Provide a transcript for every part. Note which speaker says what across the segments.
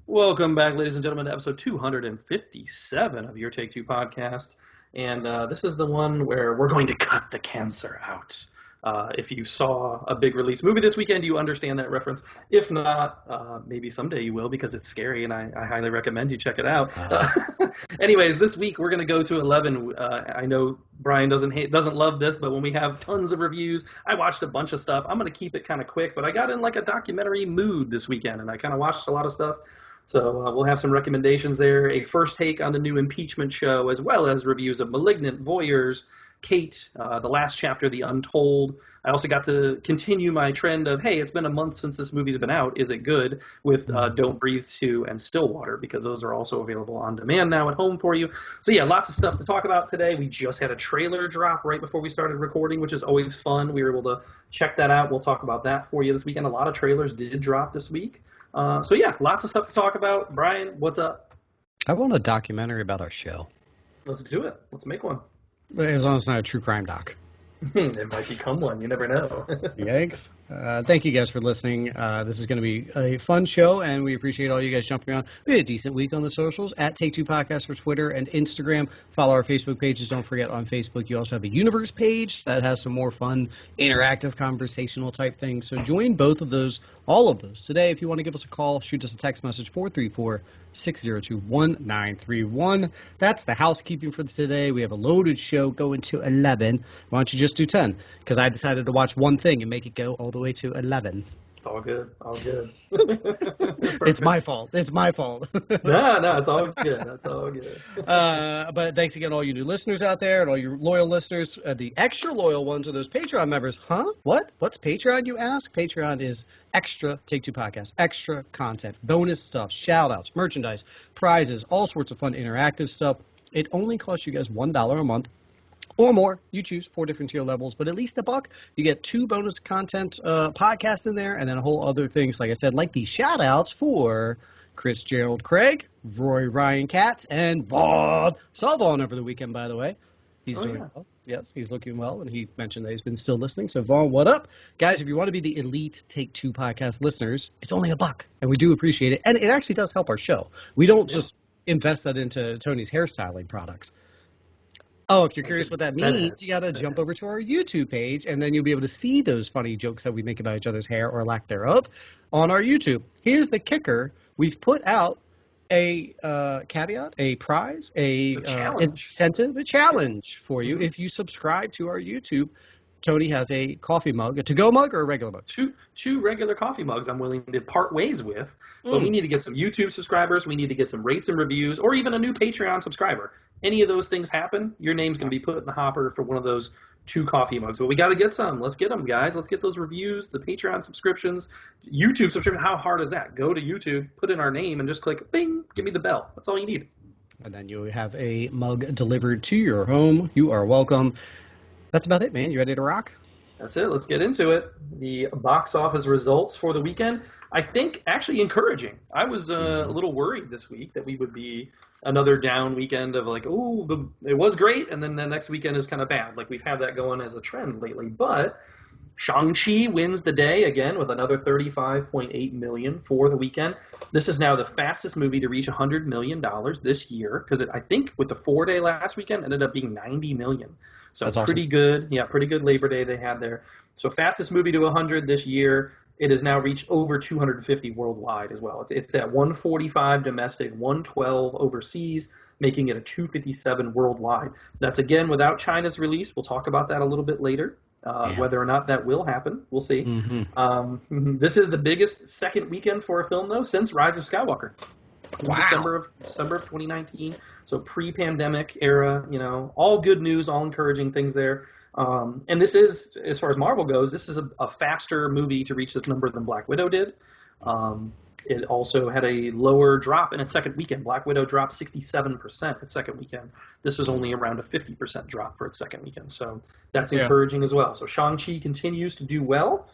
Speaker 1: Welcome back, ladies and gentlemen, to episode 257 of Your Take Two podcast. And this is the one where we're going to cut the cancer out. If you saw a big release movie this weekend, you understand that reference. If not, maybe someday you will because it's scary and I highly recommend you check it out. Anyways, this week we're going to go to 11. I know Brian doesn't love this, but when we have tons of reviews, I watched a bunch of stuff. I'm going to keep it kind of quick, but I got in like a documentary mood this weekend and I kind of watched a lot of stuff. So we'll have some recommendations there, a first take on the new Impeachment show, as well as reviews of Malignant, Voyeurs, Kate, the last chapter, The Untold. I also got to continue my trend of, hey, it's been a month since this movie's been out. Is it good? With Don't Breathe 2 and Stillwater, because those are also available on demand now at home for you. So yeah, lots of stuff to talk about today. We just had a trailer drop right before we started recording, which is always fun. We were able to check that out. We'll talk about that for you this weekend. A lot of trailers did drop this week. So yeah, lots of stuff to talk about. Brian, what's up?
Speaker 2: I want a documentary about our show.
Speaker 1: Let's do it. Let's make one.
Speaker 2: As long as it's not a true crime doc.
Speaker 1: It might become one. You never know.
Speaker 2: Yikes. Thank you guys for listening. This is going to be a fun show, and we appreciate all you guys jumping on. We had a decent week on the socials, at Take Two Podcast for Twitter and Instagram. Follow our Facebook pages. Don't forget, on Facebook, you also have a Universe page that has some more fun, interactive, conversational type things. So join both of those, all of those. Today, if you want to give us a call, shoot us a text message, 434-602-1931. That's the housekeeping for today. We have a loaded show going to 11. Why don't you just do 10? Because I decided to watch one thing and make it go all the way to 11.
Speaker 1: It's all good. All good.
Speaker 2: It's my fault. It's my fault.
Speaker 1: No, it's all good. That's all good.
Speaker 2: But thanks again, all you new listeners out there and all your loyal listeners. The extra loyal ones are those Patreon members. Huh? What? What's Patreon, you ask? Patreon is extra Take Two Podcast, extra content, bonus stuff, shout-outs, merchandise, prizes, all sorts of fun interactive stuff. It only costs you guys $1 a month. Or more. You choose 4 different tier levels, but at least $1. You get 2 bonus content podcasts in there, and then a whole other things, like I said, like these shout-outs for Chris Gerald Craig, Roy Ryan Katz, and Vaughn. Saw Vaughn over the weekend, by the way. He's doing well. Yes, he's looking well, and he mentioned that he's been still listening. So, Vaughn, what up? Guys, if you want to be the elite Take Two podcast listeners, it's only $1, and we do appreciate it. And it actually does help our show. We don't just invest that into Tony's hairstyling products. Oh, if you're curious what that means, you got to jump over to our YouTube page, and then you'll be able to see those funny jokes that we make about each other's hair or lack thereof on our YouTube. Here's the kicker. We've put out a caveat, a prize, a incentive, a challenge for you. If you subscribe to our YouTube, Tony has a coffee mug, a to-go mug or a regular mug?
Speaker 1: Two regular coffee mugs I'm willing to part ways with, but we need to get some YouTube subscribers, we need to get some rates and reviews, or even a new Patreon subscriber. Any of those things happen, your name's going to be put in the hopper for one of those 2 coffee mugs. But we got to get some. Let's get them, guys. Let's get those reviews, the Patreon subscriptions, YouTube subscription. How hard is that? Go to YouTube, put in our name, and just click, bing, give me the bell. That's all you need.
Speaker 2: And then you have a mug delivered to your home. You are welcome. That's about it, man. You ready to rock?
Speaker 1: That's it. Let's get into it. The box office results for the weekend, I think, actually encouraging. I was a little worried this week that we would be another down weekend of like, it was great, and then the next weekend is kind of bad. Like, we've had that going as a trend lately. But Shang-Chi wins the day again with another $35.8 million for the weekend. This is now the fastest movie to reach $100 million this year, because I think with the 4-day last weekend ended up being $90 million. So that's pretty awesome. Good. Yeah, pretty good Labor Day they had there. So fastest movie to 100 this year. It has now reached over 250 worldwide as well. It's at 145 domestic, 112 overseas, making it a 257 worldwide. That's, again, without China's release. We'll talk about that a little bit later. Whether or not that will happen, we'll see. This is the biggest second weekend for a film, though, since Rise of Skywalker.
Speaker 2: Wow.
Speaker 1: December of 2019, so pre-pandemic era, all good news, all encouraging things there. And this is, as far as Marvel goes, this is a faster movie to reach this number than Black Widow did. It also had a lower drop in its second weekend. Black Widow dropped 67% its second weekend. This was only around a 50% drop for its second weekend. So that's encouraging as well. So Shang-Chi continues to do well.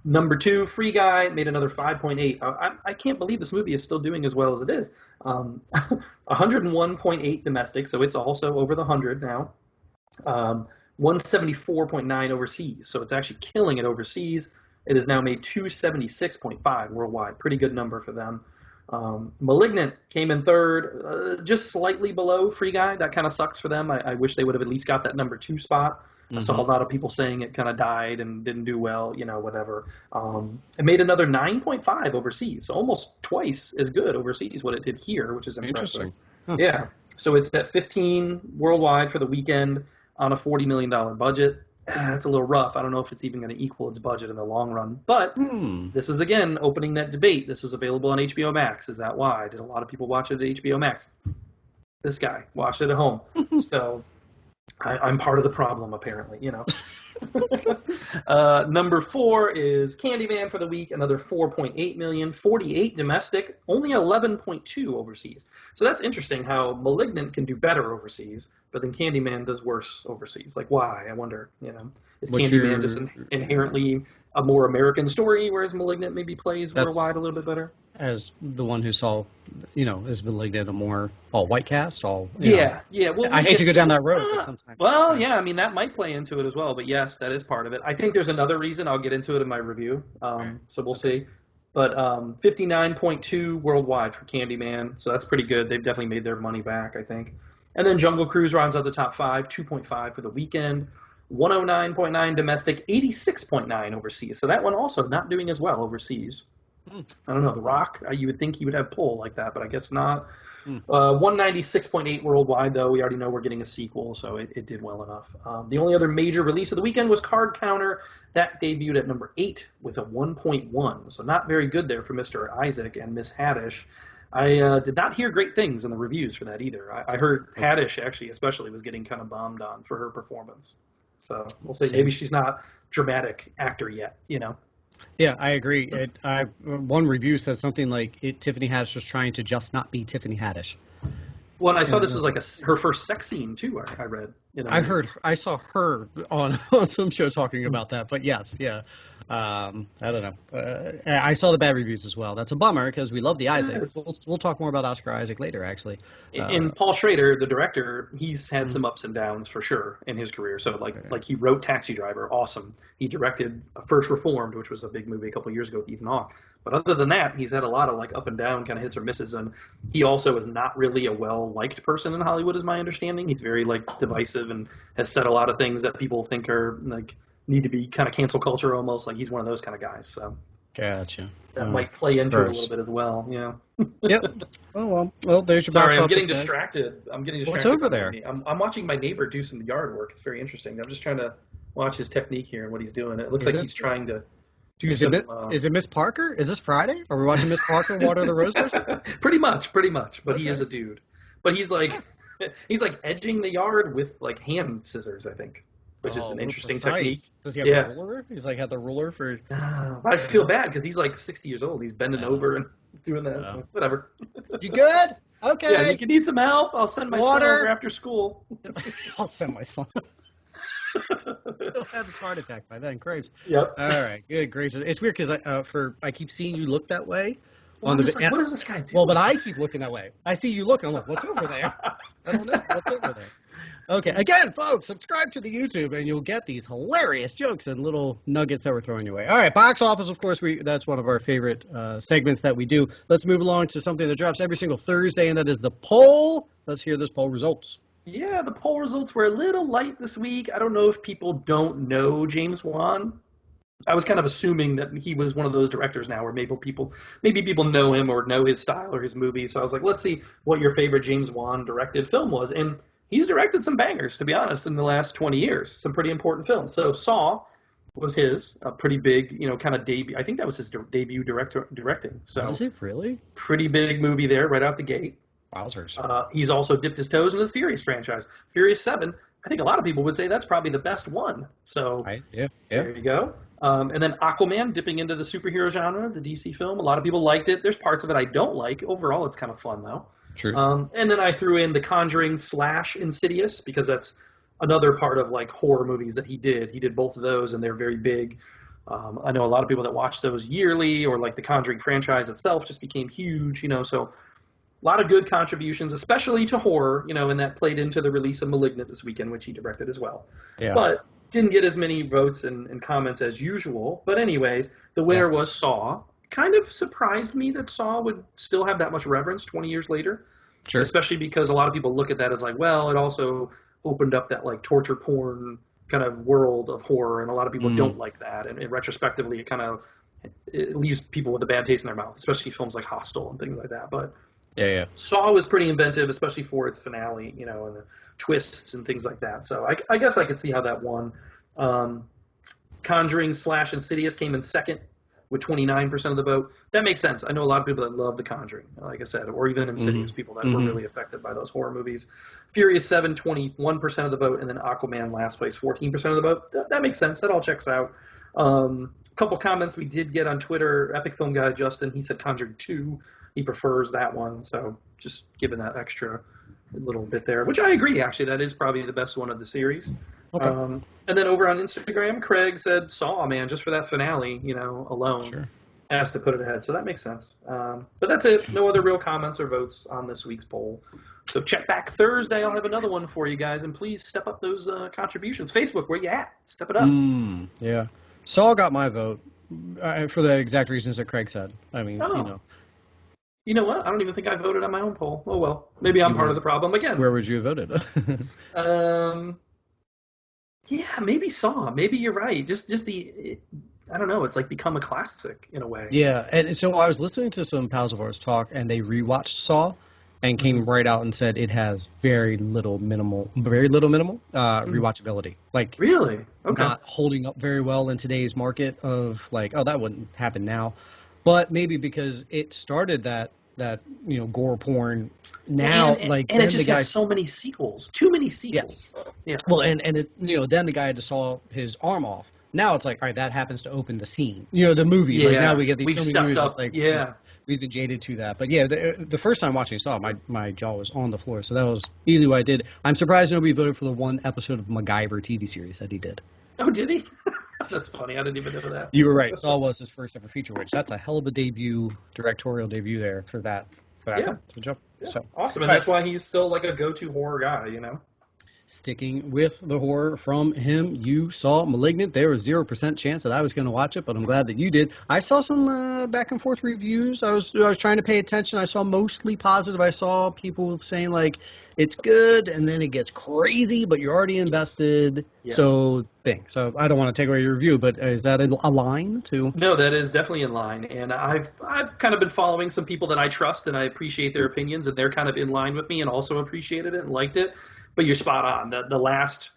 Speaker 1: Number 2, Free Guy, made another 5.8. I can't believe this movie is still doing as well as it is. 101.8 domestic, so it's also over the 100 now. 174.9 overseas, so it's actually killing it overseas. It has now made 276.5 worldwide. Pretty good number for them. Malignant came in third, just slightly below Free Guy. That kind of sucks for them. I wish they would have at least got that number 2 spot. I saw a lot of people saying it kind of died and didn't do well, whatever. It made another 9.5 overseas, so almost twice as good overseas what it did here, which is impressive.
Speaker 2: Interesting. Huh.
Speaker 1: Yeah, so it's at 15 worldwide for the weekend on a $40 million budget. That's a little rough. I don't know if it's even going to equal its budget in the long run. But this is, again, opening that debate. This was available on HBO Max. Is that why? Did a lot of people watch it at HBO Max? This guy watched it at home. So I'm part of the problem, apparently, Number 4 is Candyman for the week, another 4.8 million, 48 domestic, only 11.2 overseas. So that's interesting how Malignant can do better overseas, but then Candyman does worse overseas. Like, why? I wonder, Is Candyman just inherently a more American story, whereas Malignant maybe plays worldwide a little bit better?
Speaker 2: As the one who saw, is Malignant a more all-white cast?
Speaker 1: Yeah. Well,
Speaker 2: I hate to go down that road, but sometimes.
Speaker 1: Well, yeah, I mean, that might play into it as well, but yes, that is part of it. I think there's another reason. I'll get into it in my review, so we'll see. But 59.2 worldwide for Candyman, so that's pretty good. They've definitely made their money back, I think. And then Jungle Cruise rounds out the top 5, 2.5 for the weekend, 109.9 domestic, 86.9 overseas. So that one also not doing as well overseas. I don't know, The Rock, you would think he would have pull like that, but I guess not. 196.8 worldwide, though. We already know we're getting a sequel, so it did well enough. The only other major release of the weekend was Card Counter. That debuted at number 8 with a 1.1, so not very good there for Mr. Isaac and Miss Haddish. I did not hear great things in the reviews for that either. I heard Haddish, actually, especially, was getting kind of bombed on for her performance. So we'll see. Maybe she's not dramatic actor yet,
Speaker 2: Yeah, I agree. One review said something like Tiffany Haddish was trying to just not be Tiffany Haddish.
Speaker 1: Well, and I saw this was like her first sex scene too. I read.
Speaker 2: I saw her on some show talking about that. But yes, yeah. I don't know. I saw the bad reviews as well. That's a bummer because we love the Isaac. We'll talk more about Oscar Isaac later, actually.
Speaker 1: And Paul Schrader, the director, he's had some ups and downs for sure in his career. So like he wrote Taxi Driver, awesome. He directed First Reformed, which was a big movie a couple of years ago with Ethan Hawke. But other than that, he's had a lot of like up and down kind of hits or misses, and he also is not really a well-liked person in Hollywood, is my understanding. He's very like divisive and has said a lot of things that people think are like need to be kind of cancel culture almost. Like he's one of those kind of guys. So
Speaker 2: gotcha.
Speaker 1: That might play into it a little bit as well. Yeah.
Speaker 2: Yep. Oh well, there's your box.
Speaker 1: Sorry, I'm getting distracted.
Speaker 2: What's over there?
Speaker 1: I'm watching my neighbor do some yard work. It's very interesting. I'm just trying to watch his technique here and what he's doing. It looks like he's trying to. Is
Speaker 2: it Miss Parker? Is this Friday? Are we watching Miss Parker water the rose bushes?
Speaker 1: Pretty much. But he is a dude. But he's like edging the yard with like hand scissors, I think, which is an interesting technique.
Speaker 2: Does he have the ruler? He's like had the ruler for.
Speaker 1: I feel bad because he's like 60 years old. He's bending over and doing that. Whatever.
Speaker 2: You good? Okay.
Speaker 1: Yeah, you need some help. I'll send my son over after school.
Speaker 2: I'll send my son. He'll have his heart attack by then. Great.
Speaker 1: Yep.
Speaker 2: All right. Good gracious. It's weird because I keep seeing you look that way.
Speaker 1: Well, what does this guy do?
Speaker 2: Well, but I keep looking that way. I see you looking. I'm like, what's over there? I don't know. What's over there? Okay. Again, folks, subscribe to the YouTube and you'll get these hilarious jokes and little nuggets that we're throwing your way. All right. Box office, of course, that's one of our favorite segments that we do. Let's move along to something that drops every single Thursday, and that is the poll. Let's hear those poll results.
Speaker 1: Yeah, the poll results were a little light this week. I don't know if people don't know James Wan. I was kind of assuming that he was one of those directors now where maybe people know him or know his style or his movies. So I was like, let's see what your favorite James Wan directed film was. And he's directed some bangers, to be honest, in the last 20 years. Some pretty important films. So Saw was his, a pretty big, kind of debut. I think that was his debut directing. So
Speaker 2: was it really?
Speaker 1: Pretty big movie there right out the gate.
Speaker 2: Wowzers.
Speaker 1: He's also dipped his toes into the Furious franchise. Furious 7, I think a lot of people would say that's probably the best one. So there you go. And then Aquaman, dipping into the superhero genre, the DC film. A lot of people liked it. There's parts of it I don't like. Overall, it's kind of fun, though.
Speaker 2: True.
Speaker 1: And then I threw in The Conjuring / Insidious, because that's another part of like horror movies that he did. He did both of those, and they're very big. I know a lot of people that watch those yearly, or like the Conjuring franchise itself just became huge, so a lot of good contributions, especially to horror, and that played into the release of Malignant this weekend, which he directed as well.
Speaker 2: Yeah.
Speaker 1: But didn't get as many votes and comments as usual. But anyways, the winner was Saw. Kind of surprised me that Saw would still have that much reverence 20 years later.
Speaker 2: Sure.
Speaker 1: Especially because a lot of people look at that as like, well, it also opened up that like torture porn kind of world of horror, and a lot of people don't like that. And retrospectively, it leaves people with a bad taste in their mouth, especially films like Hostel and things like that. But Saw was pretty inventive, especially for its finale, and the twists and things like that. So I guess I could see how that won. Conjuring / Insidious came in second with 29% of the vote. That makes sense. I know a lot of people that love The Conjuring, like I said, or even Insidious, people that were really affected by those horror movies. Furious 7, 21% of the vote, and then Aquaman last place, 14% of the vote. That makes sense. That all checks out. A couple comments we did get on Twitter. Epic Film Guy Justin, he said Conjuring 2. He prefers that one, so just giving that extra little bit there, which I agree, actually. That is probably the best one of the series. Okay. And then over on Instagram, Craig said Saw, man, just for that finale, alone.
Speaker 2: Sure.
Speaker 1: Has to put it ahead, so that makes sense. But that's it. No other real comments or votes on this week's poll. So check back Thursday. I'll have another one for you guys, and please step up those contributions. Facebook, where you at? Step it up.
Speaker 2: Yeah. Saw got my vote for the exact reasons that Craig said. I mean,
Speaker 1: You know what? I don't even think I voted on my own poll. Oh, well. Maybe I'm part of the problem again.
Speaker 2: Where would you have voted?
Speaker 1: Yeah, maybe Saw. Maybe you're right. Just I don't know. It's like become a classic in a way.
Speaker 2: Yeah, and so I was listening to some pals of ours talk, and they rewatched Saw, and came right out and said it has very little minimal rewatchability. Like,
Speaker 1: really? Okay.
Speaker 2: Not holding up very well in today's market of like, oh, that wouldn't happen now. But maybe because it started that gore porn now,
Speaker 1: and it just has so many sequels, too many sequels.
Speaker 2: Yes.
Speaker 1: Yeah.
Speaker 2: Well, and it, then the guy had to saw his arm off. Now it's like, all right, that happens to open the scene. The movie.
Speaker 1: Yeah.
Speaker 2: Like now we get these
Speaker 1: We've
Speaker 2: so many movies.
Speaker 1: up.
Speaker 2: Like,
Speaker 1: yeah.
Speaker 2: We've been jaded to that. But yeah, the first time watching Saw, my jaw was on the floor. So that was easily what I did. I'm surprised nobody voted for the one episode of MacGyver TV series that he did.
Speaker 1: Oh, did he? That's funny. I didn't even know that.
Speaker 2: You were right. Saw was his first ever feature, which that's a hell of a directorial debut there for that.
Speaker 1: Yeah.
Speaker 2: Yeah. So
Speaker 1: awesome. And that's why he's still like a go-to horror guy,
Speaker 2: Sticking with the horror from him, you saw Malignant. There was 0% chance that I was going to watch it, but I'm glad that you did. I saw some back and forth reviews. I was trying to pay attention. I saw mostly positive. I saw people saying like it's good, and then it gets crazy, but you're already invested. Yes. So I don't want to take away your review, but is that a line too?
Speaker 1: No, that is definitely in line, and I've kind of been following some people that I trust and I appreciate their opinions, and they're kind of in line with me and also appreciated it and liked it. But you're spot on. The last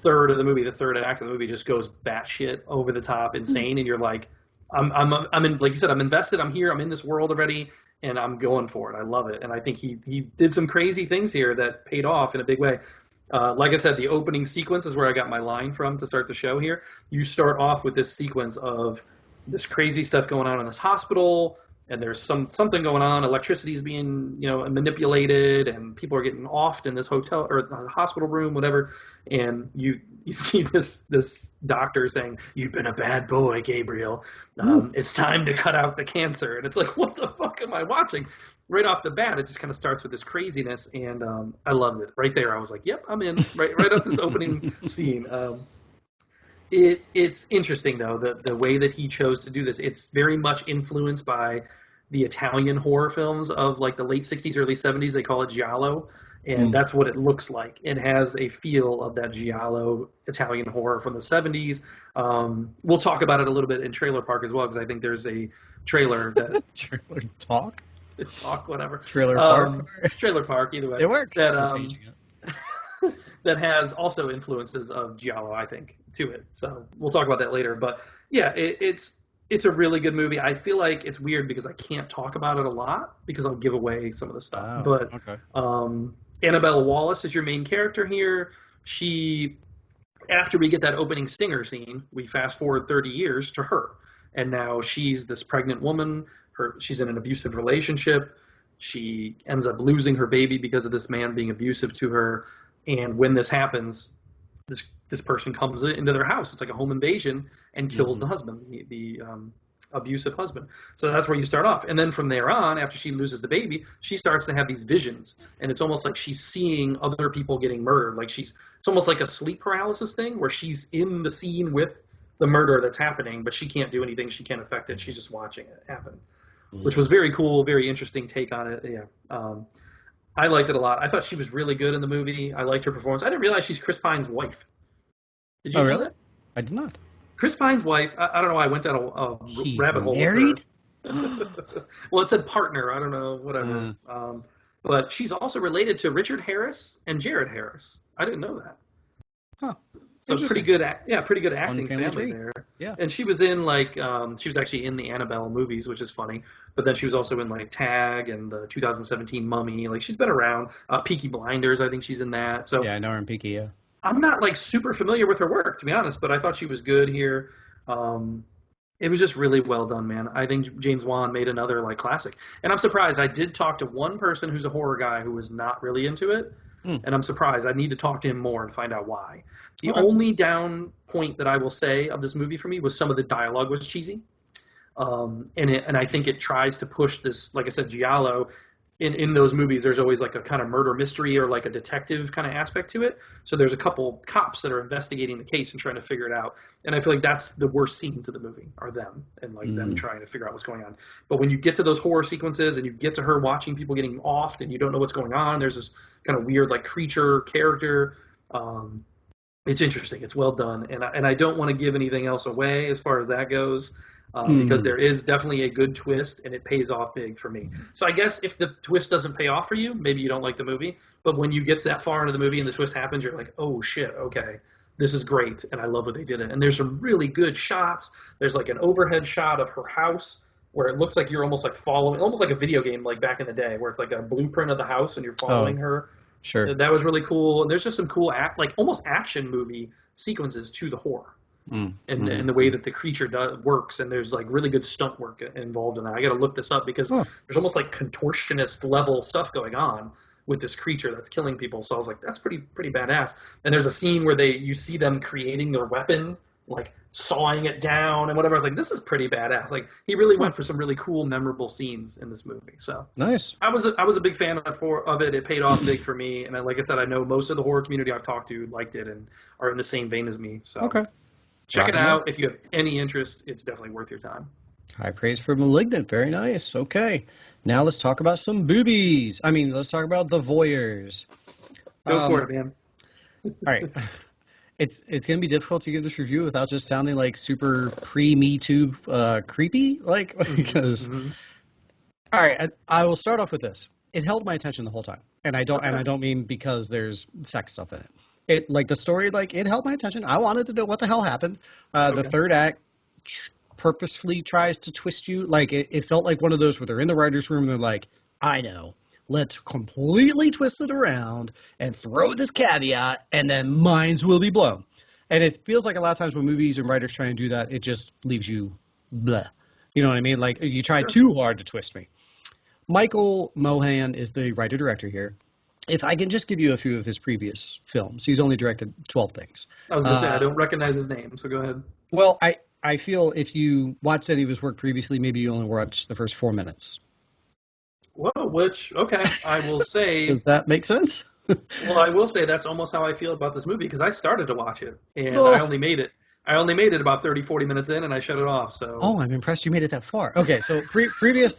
Speaker 1: third of the movie, the third act of the movie, just goes batshit over the top, insane, and you're like, I'm in, like you said, I'm invested. I'm here. I'm in this world already, and I'm going for it. I love it, and I think he did some crazy things here that paid off in a big way. Like I said, the opening sequence is where I got my line from to start the show here. You start off with this sequence of this crazy stuff going on in this hospital. And there's something going on. Electricity's being, manipulated, and people are getting offed in this hotel or hospital room, whatever. And you see this doctor saying, "You've been a bad boy, Gabriel. It's time to cut out the cancer." And it's like, what the fuck am I watching? Right off the bat, it just kind of starts with this craziness, and I loved it. Right there, I was like, "Yep, I'm in." Right off this opening scene. It's interesting though the way that he chose to do this. It's very much influenced by the Italian horror films of like the late 60s, early 70s. They call it giallo, and that's what it looks like. It has a feel of that giallo Italian horror from the 70s. We'll talk about it a little bit in Trailer Park as well, because I think there's a trailer that
Speaker 2: Trailer Talk,
Speaker 1: whatever.
Speaker 2: Trailer Park,
Speaker 1: Trailer Park. Either way,
Speaker 2: it works.
Speaker 1: That has also influences of giallo, I think, to it. So we'll talk about that later. But yeah, it's a really good movie. I feel like it's weird because I can't talk about it a lot because I'll give away some of the stuff.
Speaker 2: Oh,
Speaker 1: but
Speaker 2: okay.
Speaker 1: Annabelle Wallis is your main character here. She, after we get that opening stinger scene, we fast forward 30 years to her. And now she's this pregnant woman. She's in an abusive relationship. She ends up losing her baby because of this man being abusive to her. And when this happens, this person comes into their house. It's like a home invasion and kills the husband, the abusive husband. So that's where you start off. And then from there on, after she loses the baby, she starts to have these visions. And it's almost like she's seeing other people getting murdered. Like it's almost like a sleep paralysis thing where she's in the scene with the murder that's happening, but she can't do anything. She can't affect it. She's just watching it happen, which was very cool, very interesting take on it. Yeah. I liked it a lot. I thought she was really good in the movie. I liked her performance. I didn't realize she's Chris Pine's wife. Did you know
Speaker 2: really?
Speaker 1: that?
Speaker 2: I did not.
Speaker 1: Chris Pine's wife, I don't know why I went down a rabbit hole.
Speaker 2: Married?
Speaker 1: Well, it said partner. I don't know, whatever. But she's also related to Richard Harris and Jared Harris. I didn't know that.
Speaker 2: Huh.
Speaker 1: So pretty good acting family
Speaker 2: tree.
Speaker 1: there.
Speaker 2: Yeah.
Speaker 1: And she was in she was actually in the Annabelle movies, which is funny. But then she was also in like Tag and the 2017 Mummy. Like she's been around. Peaky Blinders, I think she's in that. So
Speaker 2: yeah, I know her in Peaky. Yeah.
Speaker 1: I'm not like super familiar with her work, to be honest, but I thought she was good here. It was just really well done, man. I think James Wan made another like classic. And I'm surprised. I did talk to one person who's a horror guy who was not really into it. And I'm surprised. I need to talk to him more and find out why. The only down point that I will say of this movie for me was some of the dialogue was cheesy. And I think it tries to push this, like I said, giallo. In those movies, there's always like a kind of murder mystery or like a detective kind of aspect to it. So there's a couple cops that are investigating the case and trying to figure it out. And I feel like that's the worst scenes of the movie are them and like them trying to figure out what's going on. But when you get to those horror sequences and you get to her watching people getting offed and you don't know what's going on, there's this kind of weird like creature character. It's interesting. It's well done. And I don't want to give anything else away as far as that goes. Because there is definitely a good twist, and it pays off big for me. So I guess if the twist doesn't pay off for you, maybe you don't like the movie. But when you get to that far into the movie and the twist happens, you're like, oh, shit, okay, this is great, and I love what they did. And there's some really good shots. There's like an overhead shot of her house where it looks like you're almost like following, almost like a video game like back in the day where it's like a blueprint of the house and you're following her.
Speaker 2: Sure.
Speaker 1: That was really cool. And there's just some cool, like almost action movie sequences to the horror. And the way that the creature works, and there's like really good stunt work involved in that. I got to look this up because there's almost like contortionist level stuff going on with this creature that's killing people. So I was like, that's pretty badass. And there's a scene where you see them creating their weapon, like sawing it down and whatever. I was like, this is pretty badass. Like he really went for some really cool, memorable scenes in this movie. So
Speaker 2: nice.
Speaker 1: I was a big fan of it. It paid off big for me. And like I said, I know most of the horror community I've talked to liked it and are in the same vein as me. So
Speaker 2: okay.
Speaker 1: Check it out. If you have any interest, it's definitely worth your time.
Speaker 2: High praise for Malignant. Very nice. Okay. Now let's talk about some boobies. Let's talk about the Voyeurs.
Speaker 1: Go for it, man.
Speaker 2: All right. It's going to be difficult to give this review without just sounding like super pre-Me Too creepy. Because... All right. I will start off with this. It held my attention the whole time. And I don't mean because there's sex stuff in it. The story, it held my attention. I wanted to know what the hell happened. The third act purposefully tries to twist you. It felt like one of those where they're in the writer's room and they're like, I know, let's completely twist it around and throw this caveat and then minds will be blown. And it feels like a lot of times when movies and writers try and do that, it just leaves you bleh. You know what I mean? Like you try too hard to twist me. Michael Mohan is the writer-director here. If I can just give you a few of his previous films. He's only directed 12 things.
Speaker 1: I was going to say, I don't recognize his name, so go ahead.
Speaker 2: Well, I feel if you watched any of his work previously, maybe you only watched the first 4 minutes.
Speaker 1: Whoa, okay. I will say...
Speaker 2: Does that make sense?
Speaker 1: Well, I will say that's almost how I feel about this movie, because I started to watch it, and I only made it about 30, 40 minutes in, and I shut it off. So.
Speaker 2: Oh, I'm impressed you made it that far. Okay, so previous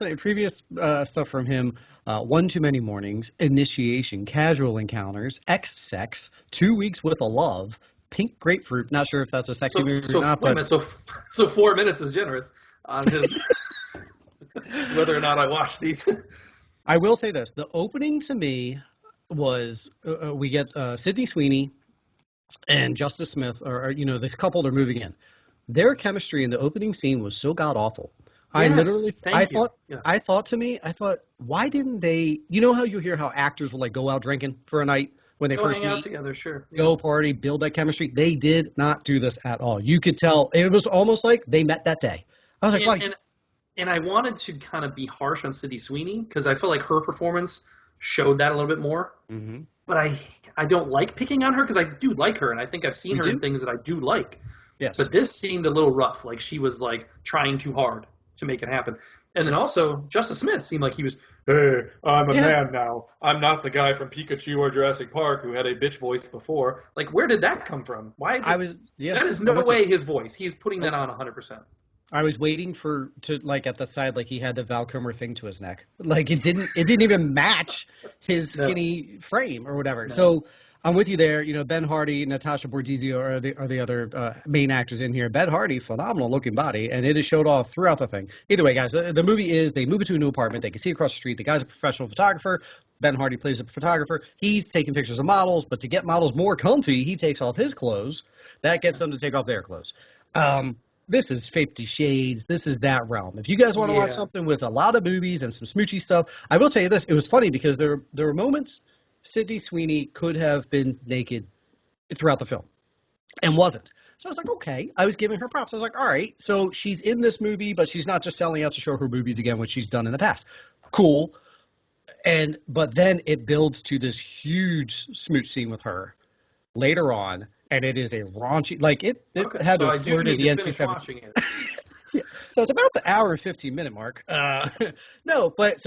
Speaker 2: stuff from him, One Too Many Mornings, Initiation, Casual Encounters, X-Sex, 2 Weeks with a Love, Pink Grapefruit. Not sure if that's a sexy movie or not.
Speaker 1: But... So 4 minutes is generous on his whether or not I watched these.
Speaker 2: I will say this. The opening to me was we get Sydney Sweeney and Justice Smith, or this couple, they're moving in. Their chemistry in the opening scene was so god awful.
Speaker 1: Yes,
Speaker 2: I thought, why didn't they? You know how you hear how actors will go out drinking for a night when they first
Speaker 1: hang
Speaker 2: meet,
Speaker 1: out together, sure,
Speaker 2: go party, build that chemistry. They did not do this at all. You could tell it was almost like they met that day. I was like,
Speaker 1: and I wanted to kind of be harsh on Sydney Sweeney because I feel like her performance showed that a little bit more. Mm-hmm. But I don't like picking on her because I do like her, and I think I've seen her in things that I do like.
Speaker 2: Yes.
Speaker 1: But this seemed a little rough. Like she was trying too hard to make it happen. And then also, Justice Smith seemed like he was, hey, I'm a man now. I'm not the guy from Pikachu or Jurassic Park who had a bitch voice before. Like, where did that come from? That is no way his voice. He's putting that on 100%.
Speaker 2: I was waiting to at the side, like he had the Val Kilmer thing to his neck. Like it didn't even match his skinny frame or whatever. No. So I'm with you there. You know, Ben Hardy, Natasha Borghese are the other main actors in here. Ben Hardy, phenomenal looking body, and it is showed off throughout the thing. Either way, guys, the movie is they move into a new apartment. They can see across the street. The guy's a professional photographer. Ben Hardy plays a photographer. He's taking pictures of models, but to get models more comfy, he takes off his clothes. That gets them to take off their clothes. This is 50 Shades. This is that realm. If you guys want to watch something with a lot of boobies and some smoochy stuff, I will tell you this. It was funny because there were moments Sydney Sweeney could have been naked throughout the film and wasn't. So I was like, okay. I was giving her props. I was like, all right. So she's in this movie, but she's not just selling out to show her boobies again, which she's done in the past. Cool. But then it builds to this huge smooch scene with her later on. And it is a raunchy, like it had to have flirted the NC-17. Yeah. So it's about the hour and 15-minute mark. No, but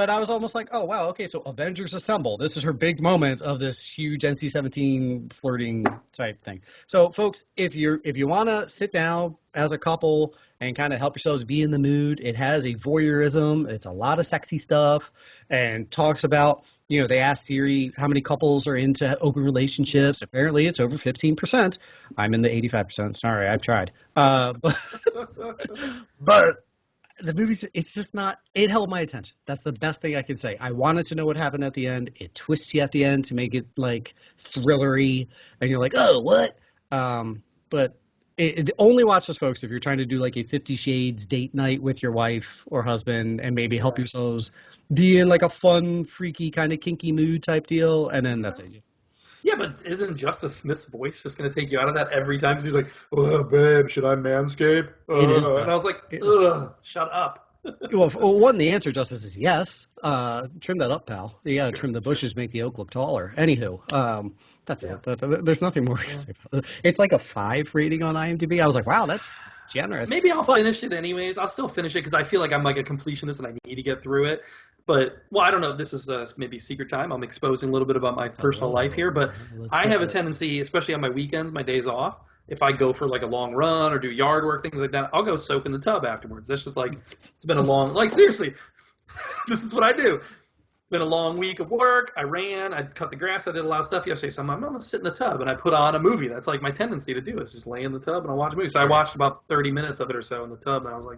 Speaker 2: I was almost like, oh wow, okay, so Avengers Assemble. This is her big moment of this huge NC-17 flirting type thing. So folks, if you want to sit down as a couple and kind of help yourselves be in the mood, it has a voyeurism. It's a lot of sexy stuff and talks about. You know, they asked Siri how many couples are into open relationships. Apparently, it's over 15%. I'm in the 85%. Sorry, I've tried. But the movie, it's just not, it held my attention. That's the best thing I can say. I wanted to know what happened at the end. It twists you at the end to make it, like, thrillery. And you're like, oh, what? But only watch this, folks, if you're trying to do, like, a 50 Shades date night with your wife or husband and maybe help yourselves be in like a fun, freaky, kind of kinky mood type deal, and then that's it.
Speaker 1: Yeah, but isn't Justice Smith's voice just going to take you out of that every time? Because he's like, oh, babe, should I manscape?
Speaker 2: It is,
Speaker 1: and I was like, ugh, shut up.
Speaker 2: Well, one, the answer, Justice, is yes. Trim that up, pal. You got to trim the bushes, make the oak look taller. Anywho, that's it. There's nothing more to say about it. It's like a 5 rating on IMDb. I was like, wow, that's generous.
Speaker 1: Maybe I'll finish it anyways. I'll still finish it because I feel like I'm like a completionist and I need to get through it. But, well, I don't know. This is maybe secret time. I'm exposing a little bit about my personal life here. But I have a tendency, especially on my weekends, my days off, if I go for like a long run or do yard work, things like that, I'll go soak in the tub afterwards. That's just like, it's been a long, like seriously, this is what I do. It's been a long week of work. I ran, I cut the grass, I did a lot of stuff yesterday. So I'm going to sit in the tub and I put on a movie. That's like my tendency to do is just lay in the tub and I'll watch a movie. So I watched about 30 minutes of it or so in the tub and I was like,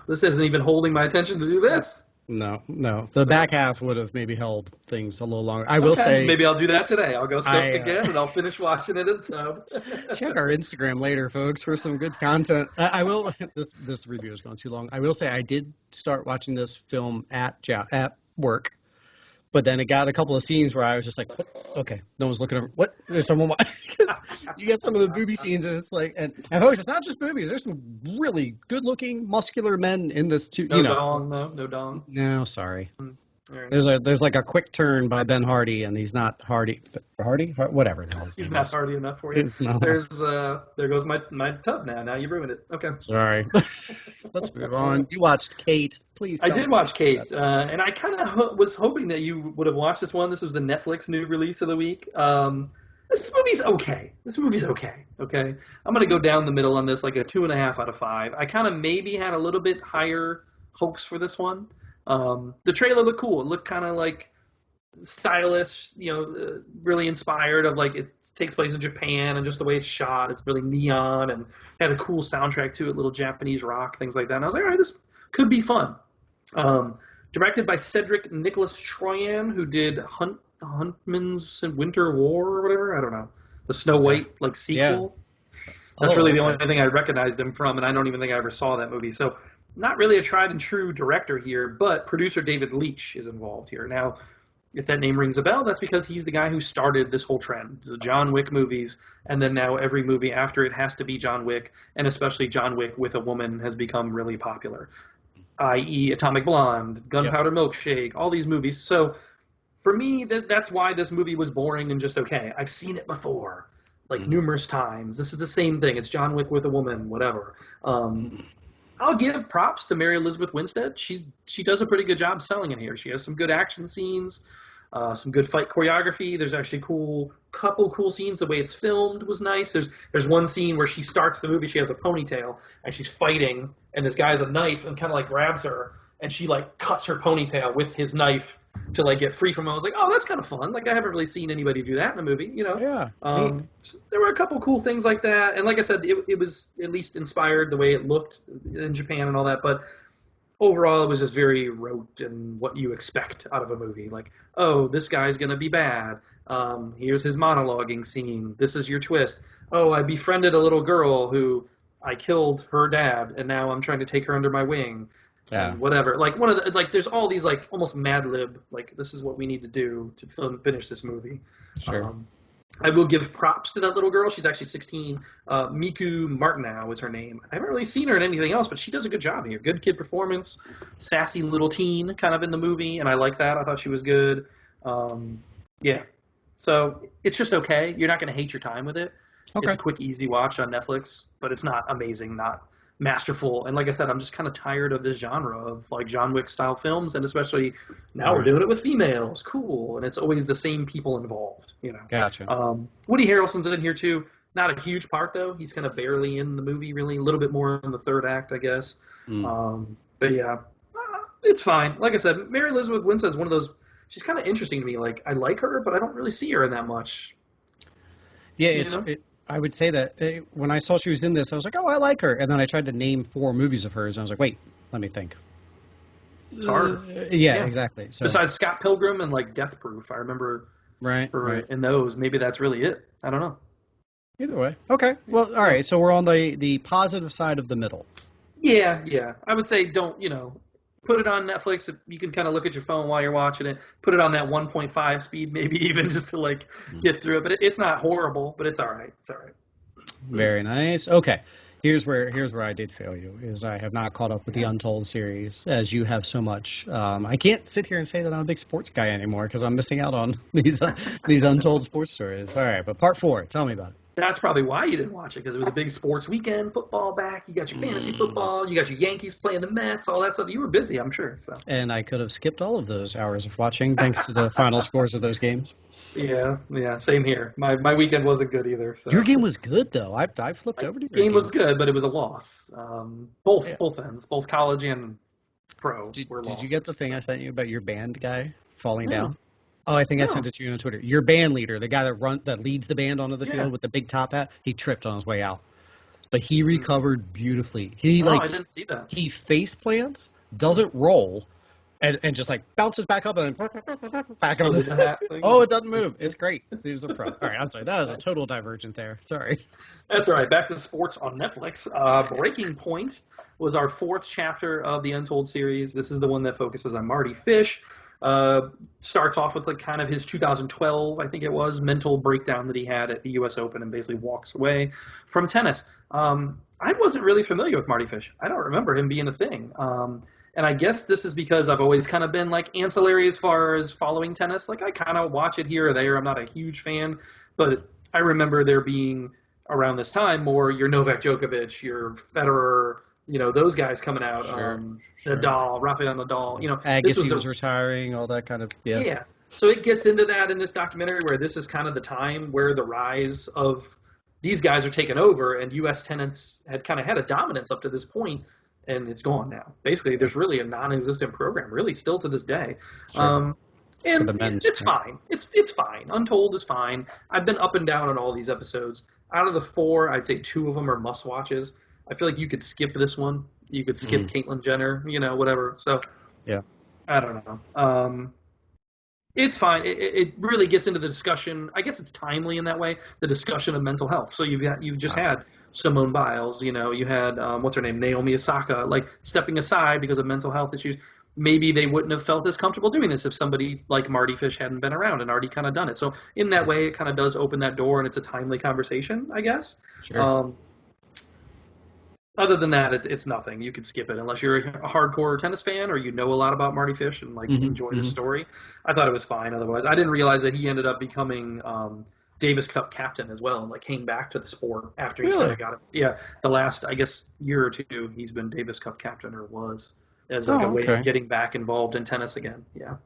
Speaker 1: this isn't even holding my attention to do this.
Speaker 2: No. The back half would have maybe held things a little longer. I will say...
Speaker 1: Maybe I'll do that today. I'll go soak again, and I'll finish watching it in the tub.
Speaker 2: Check our Instagram later, folks, for some good content. I will... This review has gone too long. I will say I did start watching this film at work, but then it got a couple of scenes where I was just like, okay, no one's looking over. What? There's someone watching. You get some of the booby scenes, and it's like... And folks, it's not just boobies. There's some really good-looking, muscular men in this, too.
Speaker 1: No dong, though? No dong?
Speaker 2: No, sorry. Right. There's like a quick turn by Ben Hardy, and he's not Hardy, whatever the hell
Speaker 1: he's not Hardy enough for you. There goes my tub now. Now you ruined it. Okay.
Speaker 2: Sorry. Let's move on. You watched Kate, please.
Speaker 1: I did watch Kate, and I kind of was hoping that you would have watched this one. This was the Netflix new release of the week. This movie's okay. Okay. I'm gonna go down the middle on this, like a 2.5 out of 5. I kind of maybe had a little bit higher hopes for this one. The trailer looked cool. It looked kind of like stylish, really inspired of like it takes place in Japan and just the way it's shot is really neon and had a cool soundtrack to it, little Japanese rock, things like that. And I was like, all right, this could be fun. Directed by Cedric Nicholas Troyan, who did Huntman's Winter War or whatever. I don't know. The Snow White sequel. Yeah. That's really the only thing I recognized him from, and I don't even think I ever saw that movie. So not really a tried and true director here, but producer David Leitch is involved here. Now, if that name rings a bell, that's because he's the guy who started this whole trend, the John Wick movies, and then now every movie after it has to be John Wick, and especially John Wick with a woman has become really popular, i.e. Atomic Blonde, Gunpowder Milkshake, all these movies. So for me, that's why this movie was boring and just okay. I've seen it before, numerous times. This is the same thing. It's John Wick with a woman, whatever. I'll give props to Mary Elizabeth Winstead. She does a pretty good job selling it here. She has some good action scenes, some good fight choreography. There's actually couple cool scenes. The way it's filmed was nice. There's one scene where she starts the movie. She has a ponytail and she's fighting, and this guy has a knife and kind of like grabs her, and she like cuts her ponytail with his knife to like get free from him. I was like, oh, that's kind of fun. Like I haven't really seen anybody do that in a movie, you know?
Speaker 2: Yeah.
Speaker 1: So there were a couple cool things like that, and like I said, it was at least inspired the way it looked in Japan and all that, but overall it was just very rote and what you expect out of a movie. Like, oh, this guy's gonna be bad. Here's his monologuing scene. This is your twist. Oh, I befriended a little girl who I killed her dad, and now I'm trying to take her under my wing.
Speaker 2: Yeah.
Speaker 1: Whatever. Like there's all these like almost Mad Lib. Like this is what we need to do to finish this movie.
Speaker 2: Sure.
Speaker 1: I will give props to that little girl. She's actually 16. Miku Martineau is her name. I haven't really seen her in anything else, but she does a good job here. Good kid performance. Sassy little teen kind of in the movie, and I like that. I thought she was good. Yeah. So it's just okay. You're not going to hate your time with it.
Speaker 2: Okay.
Speaker 1: It's a quick, easy watch on Netflix, but it's not amazing, not masterful. And like I said, I'm just kind of tired of this genre of like John Wick style films, and especially now we're doing it with females. Cool. And it's always the same people involved, you know.
Speaker 2: Gotcha.
Speaker 1: Woody Harrelson's in here too. Not a huge part though. He's kind of barely in the movie, really. A little bit more in the third act, I guess. But yeah, it's fine. Like I said, Mary Elizabeth Winstead is one of those. She's kind of interesting to me. Like I like her, but I don't really see her in that much.
Speaker 2: Yeah, I would say that when I saw she was in this, I was like, oh, I like her. And then I tried to name 4 movies of hers, and I was like, wait, let me think.
Speaker 1: It's hard.
Speaker 2: Yeah, exactly. So,
Speaker 1: besides Scott Pilgrim and like Death Proof, I remember
Speaker 2: right.
Speaker 1: in those. Maybe that's really it. I don't know.
Speaker 2: Either way. Okay. Well, all right. So we're on the positive side of the middle.
Speaker 1: Yeah. I would say don't, put it on Netflix. You can kind of look at your phone while you're watching it. Put it on that 1.5 speed, maybe even just to like get through it. But it's not horrible, but it's all right. It's all right.
Speaker 2: Very nice. Okay. Here's where I did fail you, is I have not caught up with the Untold series, as you have so much. I can't sit here and say that I'm a big sports guy anymore because I'm missing out on these untold sports stories. All right, but part 4, tell me about it.
Speaker 1: That's probably why you didn't watch it, because it was a big sports weekend, football back. You got your fantasy football, you got your Yankees playing the Mets, all that stuff. You were busy, I'm sure. So.
Speaker 2: And I could have skipped all of those hours of watching thanks to the final scores of those games.
Speaker 1: Yeah, same here. My weekend wasn't good either. So.
Speaker 2: Your game was good, though. I flipped over to your game.
Speaker 1: Game was good, but it was a loss. Both ends, both college and pro were losses.
Speaker 2: Did you get the thing I sent you about your band guy falling down? Oh, I think I sent it to you on Twitter. Your band leader, the guy that leads the band onto the field with the big top hat, he tripped on his way out. But he recovered beautifully. I
Speaker 1: didn't see that.
Speaker 2: He face plants, doesn't roll, and just like bounces back up and then back on the hat. Oh, it doesn't move. It's great. He was a pro. All right, I'm sorry. That was a total divergent there. Sorry.
Speaker 1: That's all right. Back to sports on Netflix. Breaking Point was our 4th chapter of the Untold series. This is the one that focuses on Marty Fish. Starts off with like kind of his 2012, I think it was, mental breakdown that he had at the U.S. Open and basically walks away from tennis. I wasn't really familiar with Marty Fish. I don't remember him being a thing. And I guess this is because I've always kind of been like ancillary as far as following tennis. Like I kind of watch it here or there. I'm not a huge fan, but I remember there being around this time more your Novak Djokovic, your Federer, those guys coming out,
Speaker 2: Sure.
Speaker 1: Nadal, Rafael Nadal,
Speaker 2: Agassi was retiring, all that kind of,
Speaker 1: Yeah. So it gets into that in this documentary where this is kind of the time where the rise of these guys are taking over, and U.S. tennis had kind of had a dominance up to this point, and it's gone now. Basically, there's really a non-existent program, really still to this day.
Speaker 2: Sure.
Speaker 1: And it's fine. It's fine. Untold is fine. I've been up and down on all these episodes. Out of the 4, I'd say 2 of them are must-watches. I feel like you could skip this one. You could skip Caitlyn Jenner, whatever. So,
Speaker 2: yeah,
Speaker 1: I don't know. It's fine. It really gets into the discussion. I guess it's timely in that way. The discussion of mental health. So you've just had Simone Biles. You had what's her name, Naomi Osaka, like stepping aside because of mental health issues. Maybe they wouldn't have felt as comfortable doing this if somebody like Marty Fish hadn't been around and already kind of done it. So in that way, it kind of does open that door, and it's a timely conversation, I guess.
Speaker 2: Sure.
Speaker 1: Other than that, it's nothing. You could skip it unless you're a hardcore tennis fan or you know a lot about Marty Fish and enjoy his story. I thought it was fine. Otherwise, I didn't realize that he ended up becoming Davis Cup captain as well, and like came back to the sport after he kind
Speaker 2: Really?
Speaker 1: of got it. Yeah, the last I guess year or two, he's been Davis Cup captain or was as like a
Speaker 2: Oh,
Speaker 1: way of
Speaker 2: okay.
Speaker 1: getting back involved in tennis again. Yeah.
Speaker 2: All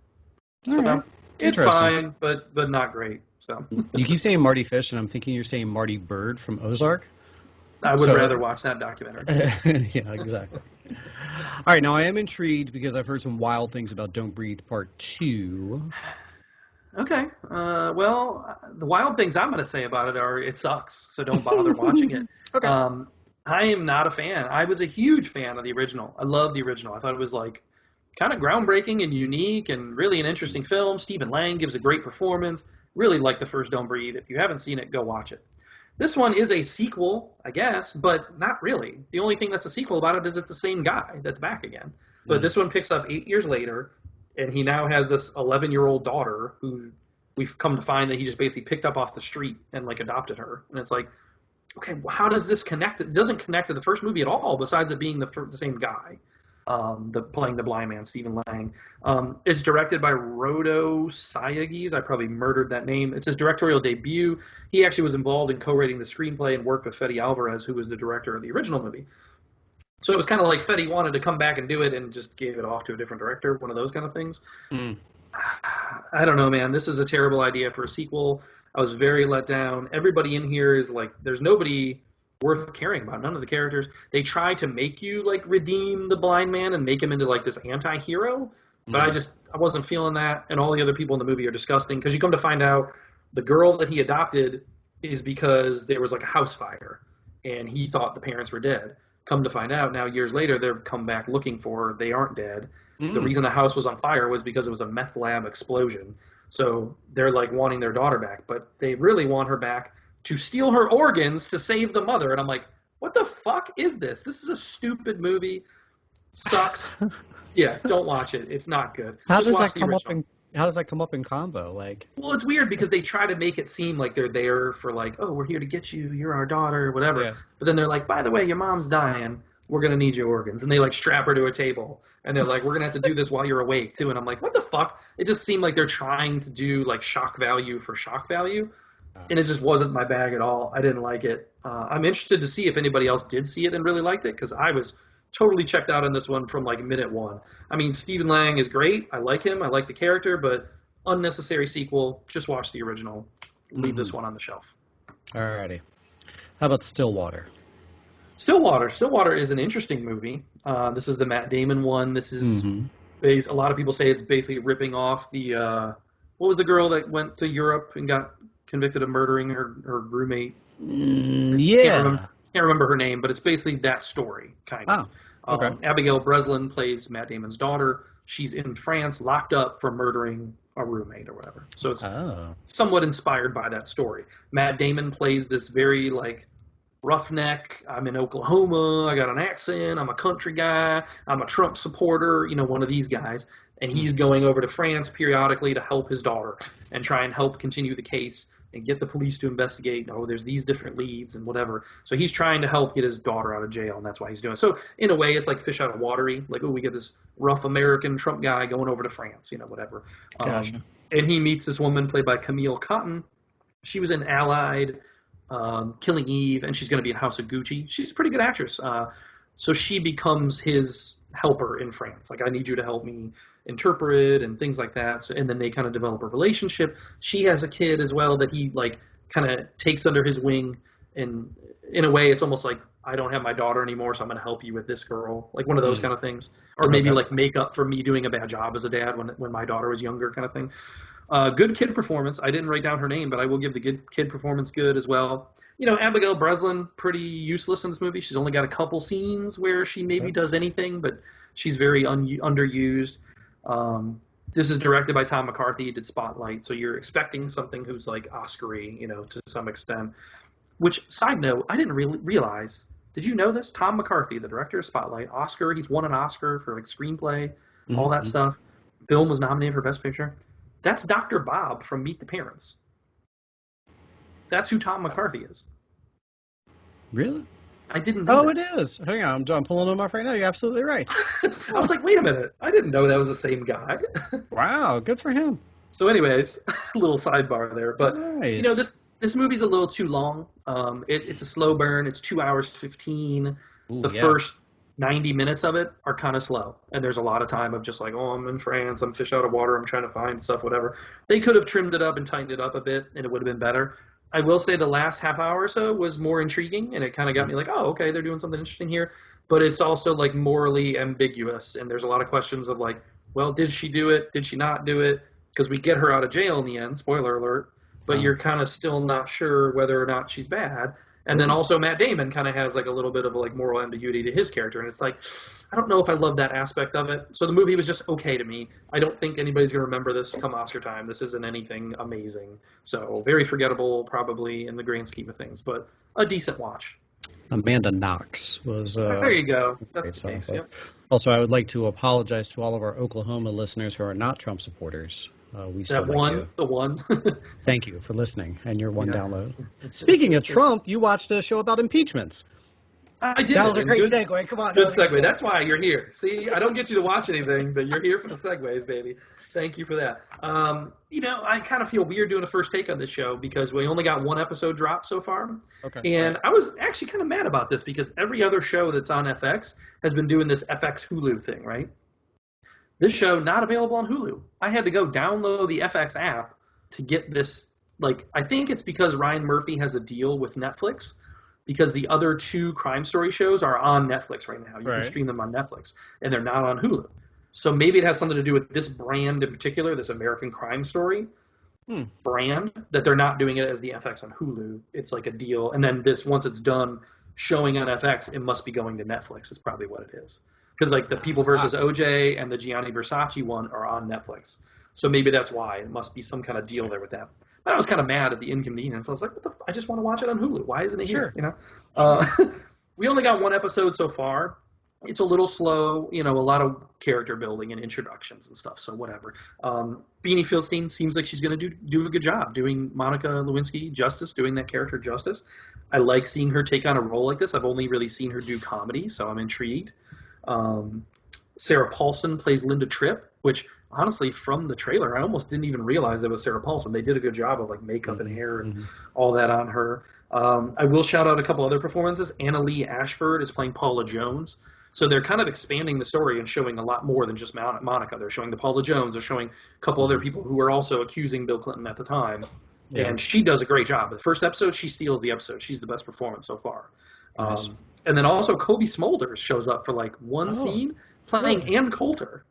Speaker 1: So
Speaker 2: right.
Speaker 1: no, it's
Speaker 2: Interesting.
Speaker 1: fine, but not great. So
Speaker 2: You keep saying Marty Fish, and I'm thinking you're saying Marty Bird from Ozark.
Speaker 1: I would
Speaker 2: So,
Speaker 1: rather watch that documentary.
Speaker 2: yeah, exactly. All right, now I am intrigued because I've heard some wild things about Don't Breathe Part 2.
Speaker 1: Okay. The wild things I'm going to say about it are it sucks, so don't bother watching it.
Speaker 2: Okay.
Speaker 1: Um, I am not a fan. I was a huge fan of the original. I love the original. I thought it was like kind of groundbreaking and unique and really an interesting film. Stephen Lang gives a great performance. Really like the first Don't Breathe. If you haven't seen it, go watch it. This one is a sequel, I guess, but not really. The only thing that's a sequel about it is it's the same guy that's back again. But
Speaker 2: Mm.
Speaker 1: this one picks up 8 years later, and he now has this 11-year-old daughter who we've come to find that he just basically picked up off the street and like adopted her. And it's like, okay, well, how does this connect? It doesn't connect to the first movie at all, besides it being the same guy, playing the blind man, Stephen Lang. It's directed by Rodo Sayagues. I probably murdered that name. It's his directorial debut. He actually was involved in co-writing the screenplay and worked with Fede Alvarez, who was the director of the original movie. So it was kind of like Fede wanted to come back and do it and just gave it off to a different director, one of those kind of things.
Speaker 2: Mm.
Speaker 1: I don't know, man. This is a terrible idea for a sequel. I was very let down. Everybody in here is like, there's nobody worth caring about. None of the characters. They try to make you like redeem the blind man and make him into like this anti-hero, but I wasn't feeling that. And all the other people in the movie are disgusting because you come to find out the girl that he adopted is because there was like a house fire and he thought the parents were dead. Come to find out now, years later, they're come back looking for her. They aren't dead. The
Speaker 2: Mm.
Speaker 1: reason the house was on fire was because it was a meth lab explosion. So they're like wanting their daughter back, but they really want her back to steal her organs to save the mother. And I'm like, what the fuck is this? This is a stupid movie. Sucks. Yeah, don't watch it. It's not good.
Speaker 2: How
Speaker 1: Just
Speaker 2: does
Speaker 1: watch
Speaker 2: that
Speaker 1: the
Speaker 2: come up
Speaker 1: original.
Speaker 2: in how does that come up in combo? Like,
Speaker 1: Well, it's weird because they try to make it seem like they're there for like, oh, we're here to get you. You're our daughter, whatever.
Speaker 2: yeah.
Speaker 1: But then they're like, by the way, your mom's dying. We're gonna need your organs, and they like strap her to a table, and they're like, we're gonna have to do this while you're awake too. And I'm like, what the fuck? It just seemed like they're trying to do like shock value for shock value, and it just wasn't my bag at all. I didn't like it. I'm interested to see if anybody else did see it and really liked it because I was totally checked out on this one from like minute one. I mean, Stephen Lang is great. I like him. I like the character, but unnecessary sequel. Just watch the original. Leave this one on the shelf.
Speaker 2: Alrighty. How about Stillwater?
Speaker 1: Stillwater. Stillwater is an interesting movie. This is the Matt Damon one. This is a lot of people say it's basically ripping off the what was the girl that went to Europe and got convicted of murdering her roommate?
Speaker 2: Yeah.
Speaker 1: Can't remember her name, but it's basically that story kind of.
Speaker 2: Oh, okay.
Speaker 1: Abigail Breslin plays Matt Damon's daughter. She's in France, locked up for murdering a roommate or whatever. So it's somewhat inspired by that story. Matt Damon plays this very like roughneck. I'm in Oklahoma. I got an accent. I'm a country guy. I'm a Trump supporter. You know, one of these guys. And he's going over to France periodically to help his daughter and try and help continue the case and get the police to investigate. Oh, there's these different leads and whatever. So he's trying to help get his daughter out of jail, and that's why he's doing it. So in a way, it's like fish out of watery. Like, oh, we get this rough American Trump guy going over to France, you know, whatever.
Speaker 2: Gotcha.
Speaker 1: And he meets this woman played by Camille Cotton. She was in Allied, Killing Eve, and she's going to be in House of Gucci. She's a pretty good actress. So she becomes his helper in France. Like, I need you to help me interpret and things like that. So, and then they kind of develop a relationship. She has a kid as well that he like kind of takes under his wing. And in a way, it's almost like, I don't have my daughter anymore, so I'm going to help you with this girl. Like one of those kind of things. Or maybe like make up for me doing a bad job as a dad when my daughter was younger kind of thing. Good kid performance. I didn't write down her name, but I will give the good kid performance good as well. You know, Abigail Breslin, pretty useless in this movie. She's only got a couple scenes where she maybe does anything, but she's very underused. This is directed by Tom McCarthy. He did Spotlight, so you're expecting something who's like Oscar-y, you know, to some extent. Which, side note, I didn't really realize. Did you know this? Tom McCarthy, the director of Spotlight, Oscar. He's won an Oscar for like screenplay, all that stuff. Film was nominated for Best Picture. That's Dr. Bob from Meet the Parents. That's who Tom McCarthy is.
Speaker 2: Really?
Speaker 1: I didn't know that.
Speaker 2: It is. Hang on, I'm pulling them up right now. You're absolutely right.
Speaker 1: I was like, wait a minute. I didn't know that was the same guy.
Speaker 2: Wow, good for him.
Speaker 1: So anyways, a little sidebar there. But,
Speaker 2: Nice.
Speaker 1: you know, This movie's a little too long. It's a slow burn. It's 2 hours 15.
Speaker 2: Ooh,
Speaker 1: The
Speaker 2: yeah.
Speaker 1: first 90 minutes of it are kind of slow, and there's a lot of time of just like, oh, I'm in France, I'm fish out of water, I'm trying to find stuff, whatever. They could have trimmed it up and tightened it up a bit, and it would have been better. I will say the last half hour or so was more intriguing, and it kind of got me like, oh, okay, they're doing something interesting here. But it's also like morally ambiguous, and there's a lot of questions of like, well, did she do it? Did she not do it? Because we get her out of jail in the end, spoiler alert, but you're kind of still not sure whether or not she's bad. And then also Matt Damon kind of has like a little bit of like moral ambiguity to his character, and it's like, I don't know if I love that aspect of it. So the movie was just okay to me. I don't think anybody's going to remember this come Oscar time. This isn't anything amazing. So very forgettable probably in the grand scheme of things, but a decent watch.
Speaker 2: Amanda Knox was.
Speaker 1: There you go. That's the case. Yep.
Speaker 2: Also, I would like to apologize to all of our Oklahoma listeners who are not Trump supporters. We still like you.
Speaker 1: The one.
Speaker 2: Thank you for listening and your one download. Speaking of Trump, you watched a show about impeachments.
Speaker 1: I did.
Speaker 2: That was a great segue. Come on.
Speaker 1: Good segue. That's why you're here. See, I don't get you to watch anything, but you're here for the segues, baby. Thank you for that. I kind of feel weird doing a first take on this show because we only got one episode dropped so far.
Speaker 2: Okay.
Speaker 1: And I was actually kind of mad about this because every other show that's on FX has been doing this FX Hulu thing, right? This show, not available on Hulu. I had to go download the FX app to get this. Like, I think it's because Ryan Murphy has a deal with Netflix because the other two crime story shows are on Netflix right now. You can stream them on Netflix, and they're not on Hulu. So maybe it has something to do with this brand in particular, this American Crime Story brand, that they're not doing it as the FX on Hulu. It's like a deal. And then this, once it's done showing on FX, it must be going to Netflix is probably what it is. Because like the People versus OJ and the Gianni Versace one are on Netflix. So maybe that's why. It must be some kind of deal there with that. But I was kind of mad at the inconvenience. I was like, I just want to watch it on Hulu. Why isn't it here? You know, we only got one episode so far. It's a little slow, a lot of character building and introductions and stuff, so whatever. Beanie Feldstein seems like she's going to do a good job doing Monica Lewinsky justice, doing that character justice. I like seeing her take on a role like this. I've only really seen her do comedy, so I'm intrigued. Sarah Paulson plays Linda Tripp, which honestly, from the trailer, I almost didn't even realize that was Sarah Paulson. They did a good job of like makeup and hair and all that on her. I will shout out a couple other performances. Anna Lee Ashford is playing Paula Jones. So they're kind of expanding the story and showing a lot more than just Monica. They're showing the Paula Jones. They're showing a couple other people who were also accusing Bill Clinton at the time. Yeah. And she does a great job. The first episode, she steals the episode. She's the best performance so far. Nice. And then also Kobe Smulders shows up for like one scene playing Ann Coulter,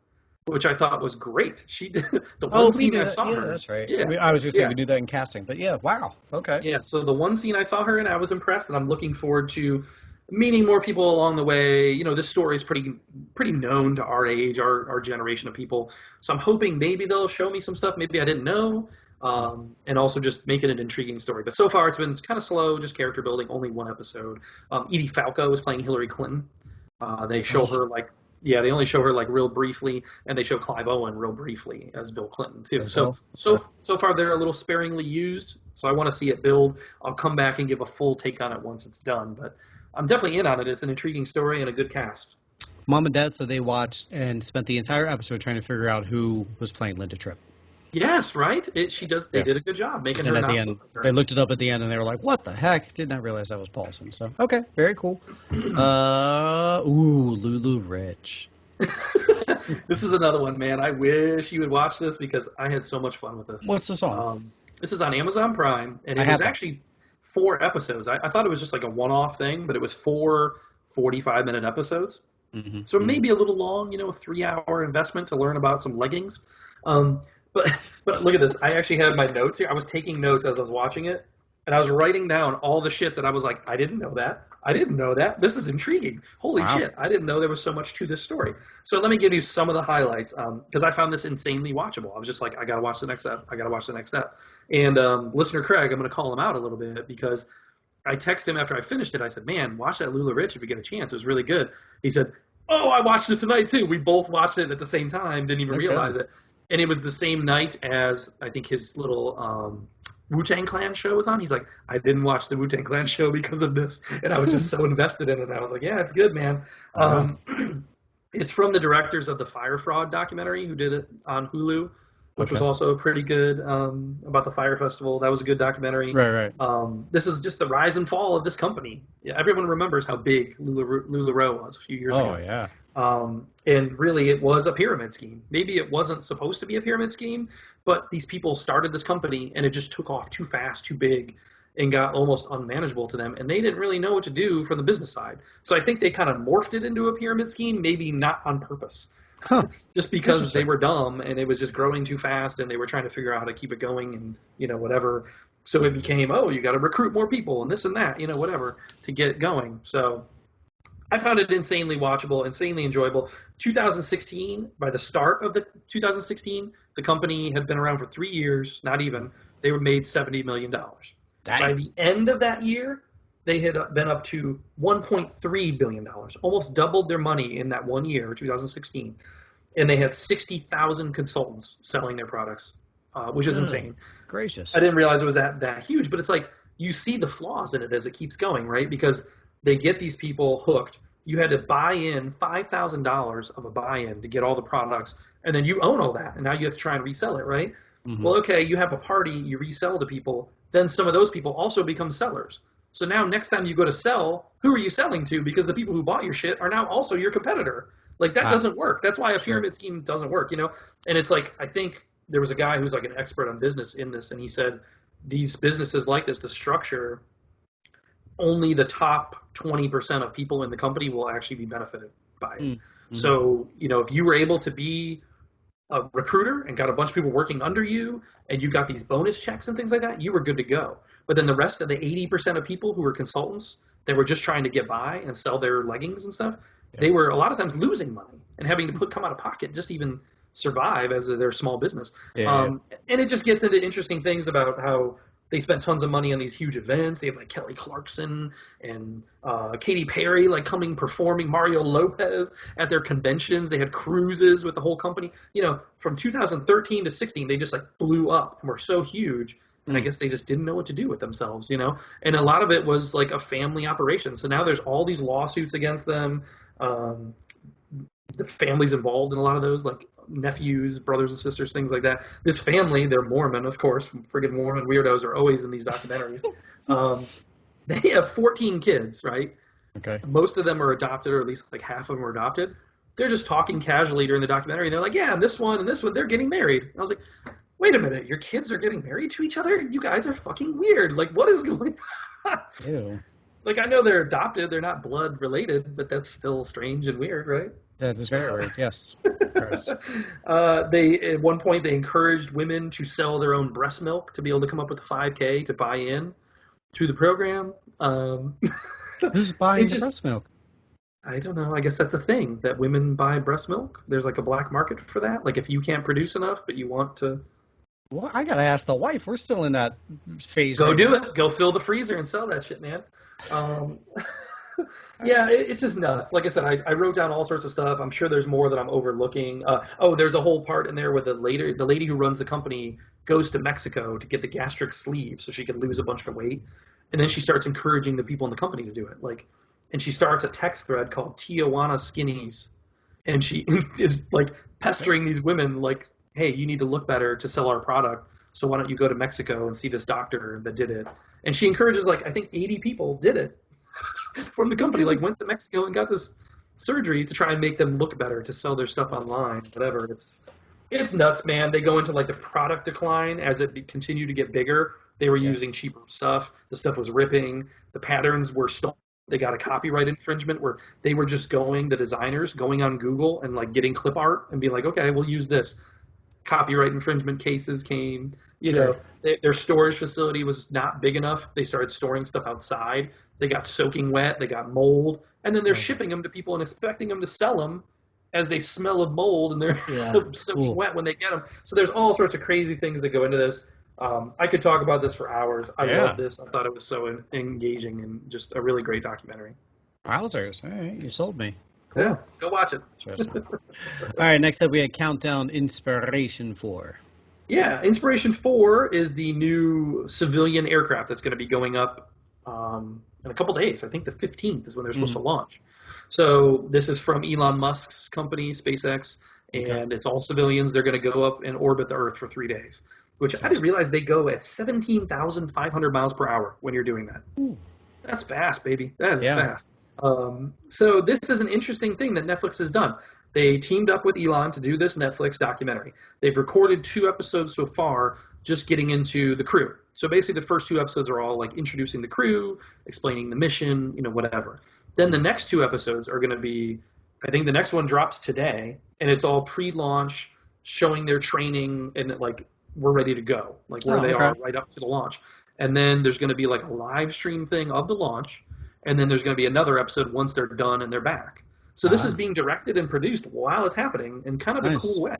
Speaker 1: which I thought was great. She did the one scene I saw her.
Speaker 2: Yeah, that's right. Yeah. I was just saying we do that in casting, but yeah, wow. Okay.
Speaker 1: Yeah, so the one scene I saw her in, I was impressed, and I'm looking forward to meeting more people along the way. This story is pretty known to our age, our generation of people. So I'm hoping maybe they'll show me some stuff maybe I didn't know, and also just make it an intriguing story. But so far it's been kind of slow, just character building, only one episode. Edie Falco is playing Hillary Clinton. They show her they only show her like real briefly, and they show Clive Owen real briefly as Bill Clinton too. So far they're a little sparingly used, so I want to see it build. I'll come back and give a full take on it once it's done, but I'm definitely in on it. It's an intriguing story and a good cast.
Speaker 2: Mom and Dad said they watched and spent the entire episode trying to figure out who was playing Linda Tripp.
Speaker 1: Yes, right? They did a good job making her.
Speaker 2: And at the end, they looked it up at the end and they were like, what the heck? Did not realize that was Paulson. So, okay, very cool. Lula Rich.
Speaker 1: This is another one, man. I wish you would watch this because I had so much fun with this.
Speaker 2: What's the song?
Speaker 1: This is on Amazon Prime, and it was actually 4 episodes. I thought it was just like a one-off thing, but it was 4 45-minute episodes. Mm-hmm. So maybe a little long, a 3-hour investment to learn about some leggings. But look at this. I actually had my notes here. I was taking notes as I was watching it, and I was writing down all the shit that I was like, I didn't know that. I didn't know that. This is intriguing. Holy shit. I didn't know there was so much to this story. So let me give you some of the highlights, because I found this insanely watchable. I was just like, I got to watch the next step. And listener Craig, I'm going to call him out a little bit because I texted him after I finished it. I said, man, watch that Lula Rich if you get a chance. It was really good. He said, oh, I watched it tonight too. We both watched it at the same time, didn't even realize it. And it was the same night as I think his little Wu-Tang Clan show was on. He's like, I didn't watch the Wu-Tang Clan show because of this. And I was just so invested in it. I was like, yeah, it's good, man. It's from the directors of the Fire Fraud documentary who did it on Hulu. which was also pretty good, about the Fire Festival. That was a good documentary.
Speaker 2: Right.
Speaker 1: This is just the rise and fall of this company. Yeah, everyone remembers how big LuLaRoe was a few years ago.
Speaker 2: Oh, yeah.
Speaker 1: And really, it was a pyramid scheme. Maybe it wasn't supposed to be a pyramid scheme, but these people started this company, and it just took off too fast, too big, and got almost unmanageable to them. And they didn't really know what to do from the business side. So I think they kind of morphed it into a pyramid scheme, maybe not on purpose.
Speaker 2: Huh.
Speaker 1: Just because they were dumb and it was just growing too fast and they were trying to figure out how to keep it going and, whatever. So it became, you got to recruit more people and this and that, whatever, to get it going. So I found it insanely watchable, insanely enjoyable. 2016, by the start of the 2016, the company had been around for 3 years, not even. They were made $70 million.
Speaker 2: Dang.
Speaker 1: By the end of that year, they had been up to $1.3 billion, almost doubled their money in that 1 year, 2016. And they had 60,000 consultants selling their products, which is insane.
Speaker 2: Gracious.
Speaker 1: I didn't realize it was that huge, but it's like you see the flaws in it as it keeps going, right? Because they get these people hooked. You had to buy in $5,000 of a buy-in to get all the products, and then you own all that, and now you have to try and resell it, right? Mm-hmm. Well, okay, you have a party, you resell to people, then some of those people also become sellers. So now next time you go to sell, who are you selling to? Because the people who bought your shit are now also your competitor. Like, that doesn't work. That's why a pyramid scheme doesn't work, And it's like, I think there was a guy who's like an expert on business in this, and he said these businesses like this, the structure, only the top 20% of people in the company will actually be benefited by it. Mm-hmm. So, if you were able to be a recruiter and got a bunch of people working under you and you got these bonus checks and things like that, you were good to go. But then the rest of the 80% of people who were consultants that were just trying to get by and sell their leggings and stuff, they were a lot of times losing money and having to come out of pocket just to even survive as their small business. And it just gets into interesting things about how they spent tons of money on these huge events. They have like Kelly Clarkson and Katy Perry coming performing, Mario Lopez at their conventions. They had cruises with the whole company. From 2013 to 16, they just blew up and were so huge. And I guess they just didn't know what to do with themselves, And a lot of it was like a family operation. So now there's all these lawsuits against them. The families involved in a lot of those, like nephews, brothers and sisters, things like that. This family, they're Mormon, of course. Friggin' Mormon weirdos are always in these documentaries. They have 14 kids, right?
Speaker 2: Okay.
Speaker 1: Most of them are adopted, or at least like half of them are adopted. They're just talking casually during the documentary. And they're like, yeah, this one and this one, they're getting married. And I was like, wait a minute, your kids are getting married to each other? You guys are fucking weird. Like, what is going on? Ew. Like, I know they're adopted, they're not blood related, but that's still strange and weird, right?
Speaker 2: That is very weird, yes.
Speaker 1: They at one point they encouraged women to sell their own breast milk to be able to come up with $5,000 to buy in to the program.
Speaker 2: Who's buying the breast milk?
Speaker 1: I don't know. I guess that's a thing, that women buy breast milk. There's like a black market for that. Like if you can't produce enough, but you want to.
Speaker 2: Well, I gotta ask the wife. We're still in that phase.
Speaker 1: Go do it. Go fill the freezer and sell that shit, man. Yeah, it's just nuts. Like I said, I wrote down all sorts of stuff. I'm sure there's more that I'm overlooking. There's a whole part in there where the lady who runs the company goes to Mexico to get the gastric sleeve so she can lose a bunch of weight, and then she starts encouraging the people in the company to do it. And she starts a text thread called Tijuana Skinnies, and she is pestering these women hey, you need to look better to sell our product. So why don't you go to Mexico and see this doctor that did it? And she encourages I think 80 people did it from the company, went to Mexico and got this surgery to try and make them look better to sell their stuff online, whatever. It's nuts, man. They go into the product decline as it continued to get bigger. They were using cheaper stuff. The stuff was ripping. The patterns were stolen. They got a copyright infringement where they were just the designers going on Google and getting clip art and being okay, we'll use this. Copyright infringement cases came. Their storage facility was not big enough. They started storing stuff outside. They got soaking wet. They got mold. And then they're shipping them to people and expecting them to sell them as they smell of mold and they're soaking wet when they get them. So there's all sorts of crazy things that go into this. I could talk about this for hours. I love this. I thought it was so engaging and just a really great documentary.
Speaker 2: Wowzers. All right, you sold me. Cool.
Speaker 1: Yeah, go watch it.
Speaker 2: All right, next up we had Countdown Inspiration 4.
Speaker 1: Yeah, Inspiration 4 is the new civilian aircraft that's going to be going up in a couple days. I think the 15th is when they're supposed to launch. So this is from Elon Musk's company, SpaceX.
Speaker 2: Okay.
Speaker 1: and it's all civilians. They're going to go up and orbit the Earth for 3 days, which I didn't realize they go at 17,500 miles per hour when you're doing that.
Speaker 2: Ooh.
Speaker 1: That's fast, baby. That is
Speaker 2: Yeah.
Speaker 1: fast. So this is an interesting thing that Netflix has done. They teamed up with Elon to do this Netflix documentary. They've recorded 2 episodes so far, just getting into the crew. So basically, the first 2 episodes are all like introducing the crew, explaining the mission, whatever. Then the next 2 episodes are going to be, I think the next one drops today, and it's all pre-launch, showing their training, and like we're ready to go, like where they are right up to the launch. And then there's going to be like a live stream thing of the launch, and then there's going to be another episode once they're done and they're back. So this is being directed and produced while it's happening in kind of a cool way.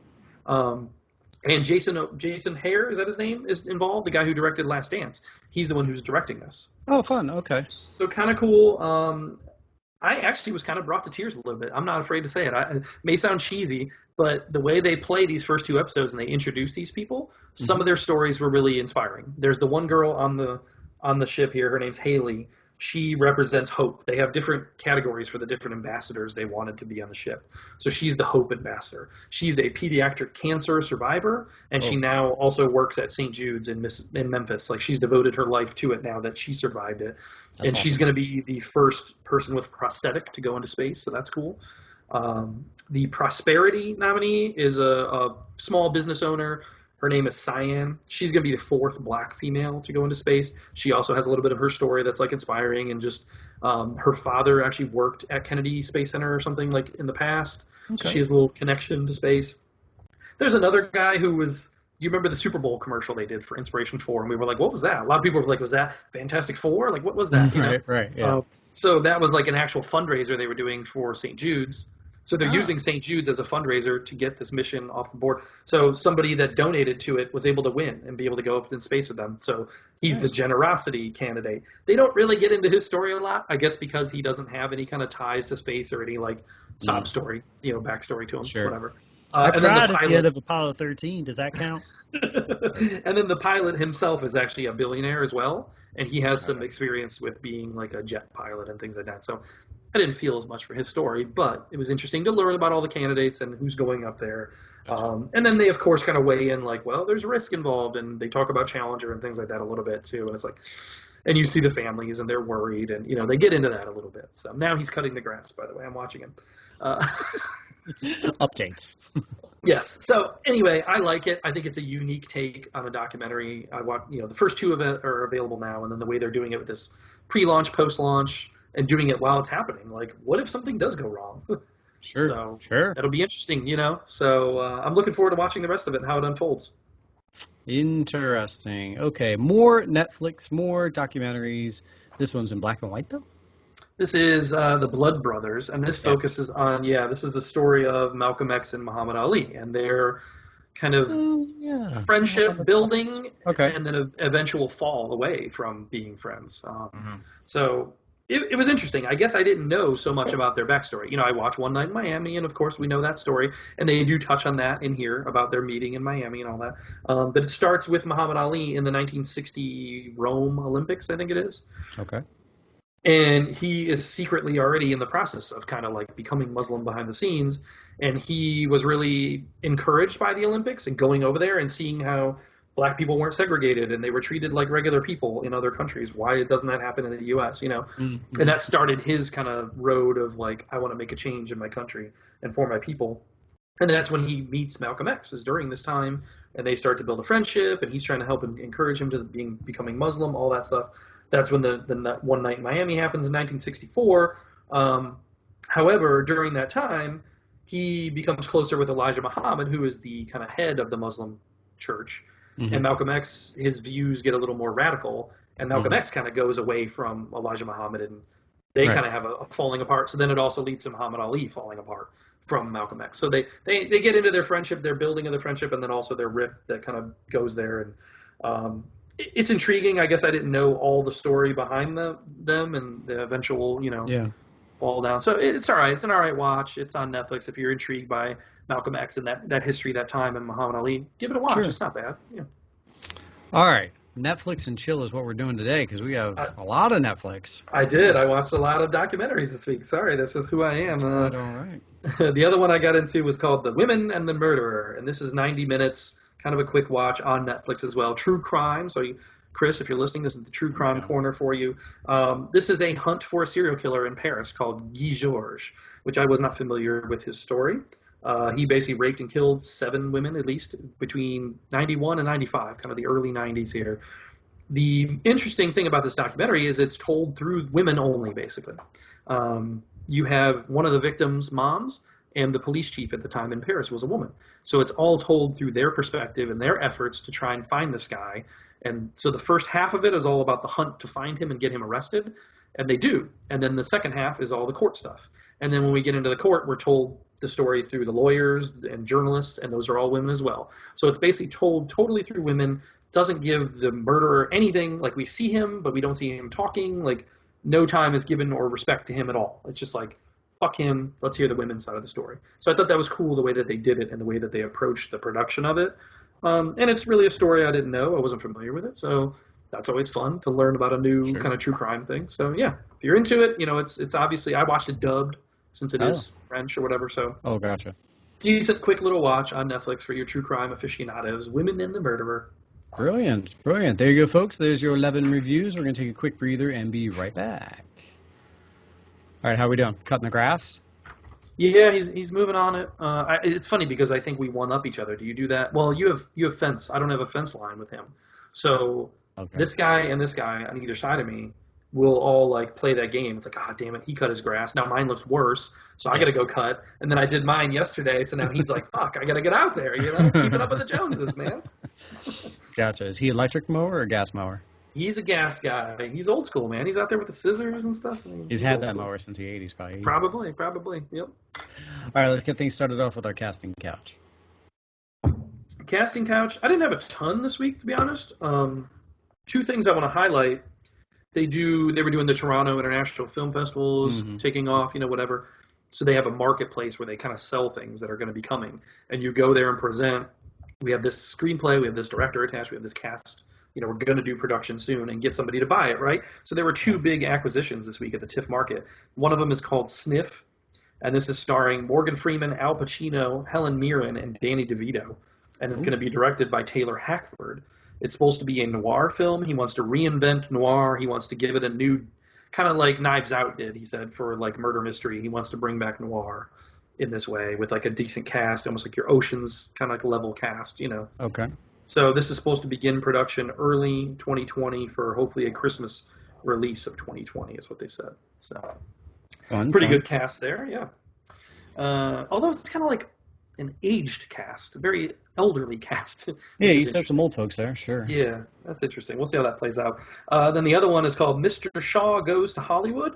Speaker 1: And Jason Hare, is that his name, is involved, the guy who directed Last Dance. He's the one who's directing this.
Speaker 2: Oh, fun. Okay.
Speaker 1: So kind of cool. I actually was kind of brought to tears a little bit. I'm not afraid to say it. It may sound cheesy, but the way they play these first 2 episodes and they introduce these people, some of their stories were really inspiring. There's the one girl on the ship here. Her name's Haley. She represents hope. They have different categories for the different ambassadors they wanted to be on the ship. So she's the hope ambassador. She's a pediatric cancer survivor, and she now also works at St. Jude's in Memphis. Like, she's devoted her life to it now that she survived it. That's awesome. She's going to be the first person with prosthetic to go into space, so that's cool. The Prosperity nominee is a small business owner. Her name is Cyan. She's going to be the 4th black female to go into space. She also has a little bit of her story that's like inspiring, and just her father actually worked at Kennedy Space Center or something like in the past. Okay. So she has a little connection to space. There's another guy who was, do you remember the Super Bowl commercial they did for Inspiration 4? And we were like, what was that? A lot of people were like, was that Fantastic Four? Like, what was that?
Speaker 2: Right, yeah.
Speaker 1: So that was like an actual fundraiser they were doing for St. Jude's. So they're using St. Jude's as a fundraiser to get this mission off the board. So somebody that donated to it was able to win and be able to go up in space with them. So he's the generosity candidate. They don't really get into his story a lot, I guess, because he doesn't have any kind of ties to space or any like sob story, backstory to him, whatever.
Speaker 3: I cried at the end of Apollo 13. Does that count?
Speaker 1: And then the pilot himself is actually a billionaire as well, and he has some experience with being like a jet pilot and things like that. So I didn't feel as much for his story, but it was interesting to learn about all the candidates and who's going up there. And then they, of course, kind of weigh in like, well, there's risk involved, and they talk about Challenger and things like that a little bit too. And it's like, and you see the families and they're worried, and they get into that a little bit. So now he's cutting the grass. By the way, I'm watching him.
Speaker 2: Updates.
Speaker 1: Yes. So anyway, I like it. I think it's a unique take on a documentary. I watch, the first 2 of it are available now, and then the way they're doing it with this pre-launch, post-launch, and doing it while it's happening. Like, what if something does go wrong?
Speaker 2: Sure.
Speaker 1: That'll be interesting, So I'm looking forward to watching the rest of it and how it unfolds.
Speaker 2: Interesting. Okay, more Netflix, more documentaries. This one's in black and white, though?
Speaker 1: This is the Blood Brothers, and this focuses on, this is the story of Malcolm X and Muhammad Ali, and their kind of friendship building, and then an eventual fall away from being friends. So it was interesting. I guess I didn't know so much about their backstory. I watched One Night in Miami, and of course we know that story, and they do touch on that in here about their meeting in Miami and all that. But it starts with Muhammad Ali in the 1960 Rome Olympics, I think it is.
Speaker 2: Okay.
Speaker 1: And he is secretly already in the process of kind of like becoming Muslim behind the scenes. And he was really encouraged by the Olympics and going over there and seeing how black people weren't segregated and they were treated like regular people in other countries. Why doesn't that happen in the U.S., And that started his kind of road of like, I want to make a change in my country and for my people. And that's when he meets Malcolm X, is during this time, and they start to build a friendship, and he's trying to help him, encourage him to becoming Muslim, all that stuff. That's when the One Night in Miami happens in 1964. However, during that time, he becomes closer with Elijah Muhammad, who is the kind of head of the Muslim church. And Malcolm X, his views get a little more radical, and Malcolm X kind of goes away from Elijah Muhammad, and they kind of have a falling apart. So then it also leads to Muhammad Ali falling apart from Malcolm X. So they get into their friendship, their building of the friendship, and then also their rift that kind of goes there. And it's intriguing. I guess I didn't know all the story behind them and the eventual, fall down. So it's all right. It's an all right watch. It's on Netflix. If you're intrigued by Malcolm X and that history, that time, and Muhammad Ali, give it a watch.
Speaker 2: Sure.
Speaker 1: It's not bad. Yeah.
Speaker 2: All right. Netflix and chill is what we're doing today because we have a lot of Netflix.
Speaker 1: I did. I watched a lot of documentaries this week. Sorry, that's just who I am.
Speaker 2: That's quite all right.
Speaker 1: The other one I got into was called The Women and the Murderer, and this is 90 minutes, kind of a quick watch on Netflix as well. True crime. So, Chris, if you're listening, this is the true crime corner for you. This is a hunt for a serial killer in Paris called Guy Georges, which I was not familiar with his story. He basically raped and killed 7 women, at least, between 91 and 95, kind of the early 90s here. The interesting thing about this documentary is it's told through women only, basically. You have one of the victims' moms, and the police chief at the time in Paris was a woman. So it's all told through their perspective and their efforts to try and find this guy. And so the first half of it is all about the hunt to find him and get him arrested, and they do. And then the second half is all the court stuff. And then when we get into the court, we're told the story through the lawyers and journalists, and those are all women as well. So it's basically told totally through women, doesn't give the murderer anything. Like, we see him, but we don't see him talking. Like, no time is given or respect to him at all. It's just like, fuck him, let's hear the women's side of the story. So I thought that was cool, the way that they did it and the way that they approached the production of it. And it's really a story I didn't know. I wasn't familiar with it. So that's always fun to learn about a new kind of true crime thing. So, yeah, if you're into it, it's obviously, I watched it dubbed since it is French or whatever. So,
Speaker 2: gotcha.
Speaker 1: Decent, quick little watch on Netflix for your true crime aficionados, Women and the Murderer.
Speaker 2: Brilliant. There you go, folks. There's your 11 reviews. We're going to take a quick breather and be right back. All right, how are we doing? Cutting the grass?
Speaker 1: Yeah, he's moving on it. It's funny because I think we one up each other. Do you do that? Well, you have fence. I don't have a fence line with him. So this guy and this guy on either side of me will all like play that game. It's like, ah, damn it, he cut his grass. Now mine looks worse, so I got to go cut. And then I did mine yesterday, so now he's like, fuck, I got to get out there. Keeping up with the Joneses, man.
Speaker 2: Gotcha. Is he electric mower or gas mower?
Speaker 1: He's a gas guy. He's old school, man. He's out there with the scissors and stuff.
Speaker 2: He's had that mower since the 80s,
Speaker 1: probably. Probably, yep.
Speaker 2: All right, let's get things started off with our casting couch.
Speaker 1: Casting couch. I didn't have a ton this week, to be honest. 2 things I want to highlight. They were doing the Toronto International Film Festivals, taking off, whatever. So they have a marketplace where they kind of sell things that are going to be coming. And you go there and present, we have this screenplay, we have this director attached, we have this cast. We're going to do production soon and get somebody to buy it, right? So there were 2 big acquisitions this week at the TIFF market. One of them is called Sniff, and this is starring Morgan Freeman, Al Pacino, Helen Mirren, and Danny DeVito. And it's going to be directed by Taylor Hackford. It's supposed to be a noir film. He wants to reinvent noir. He wants to give it a new, kind of like Knives Out did, he said, for like murder mystery. He wants to bring back noir in this way with like a decent cast, almost like your Oceans kind of like level cast,
Speaker 2: Okay.
Speaker 1: So this is supposed to begin production early 2020 for hopefully a Christmas release of 2020 is what they said. So pretty good cast there, yeah. Although it's kind of like an aged cast, a very elderly cast.
Speaker 2: Yeah, you said some old folks there, sure.
Speaker 1: Yeah, that's interesting. We'll see how that plays out. Then the other one is called Mr. Shaw Goes to Hollywood.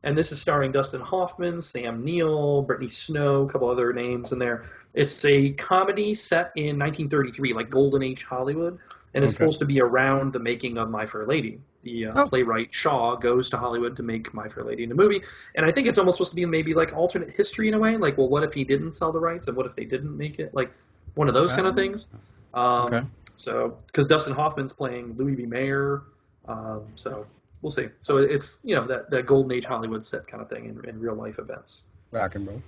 Speaker 1: And this is starring Dustin Hoffman, Sam Neill, Brittany Snow, a couple other names in there. It's a comedy set in 1933, like Golden Age Hollywood, and it's supposed to be around the making of My Fair Lady. The playwright Shaw goes to Hollywood to make My Fair Lady into a movie, and I think it's almost supposed to be maybe like alternate history in a way, like, well, what if he didn't sell the rights, and what if they didn't make it, like one of those kind of things. So, because Dustin Hoffman's playing Louis B. Mayer, so we'll see. So it's, that Golden Age Hollywood set kind of thing in real life events.
Speaker 2: Rock and roll.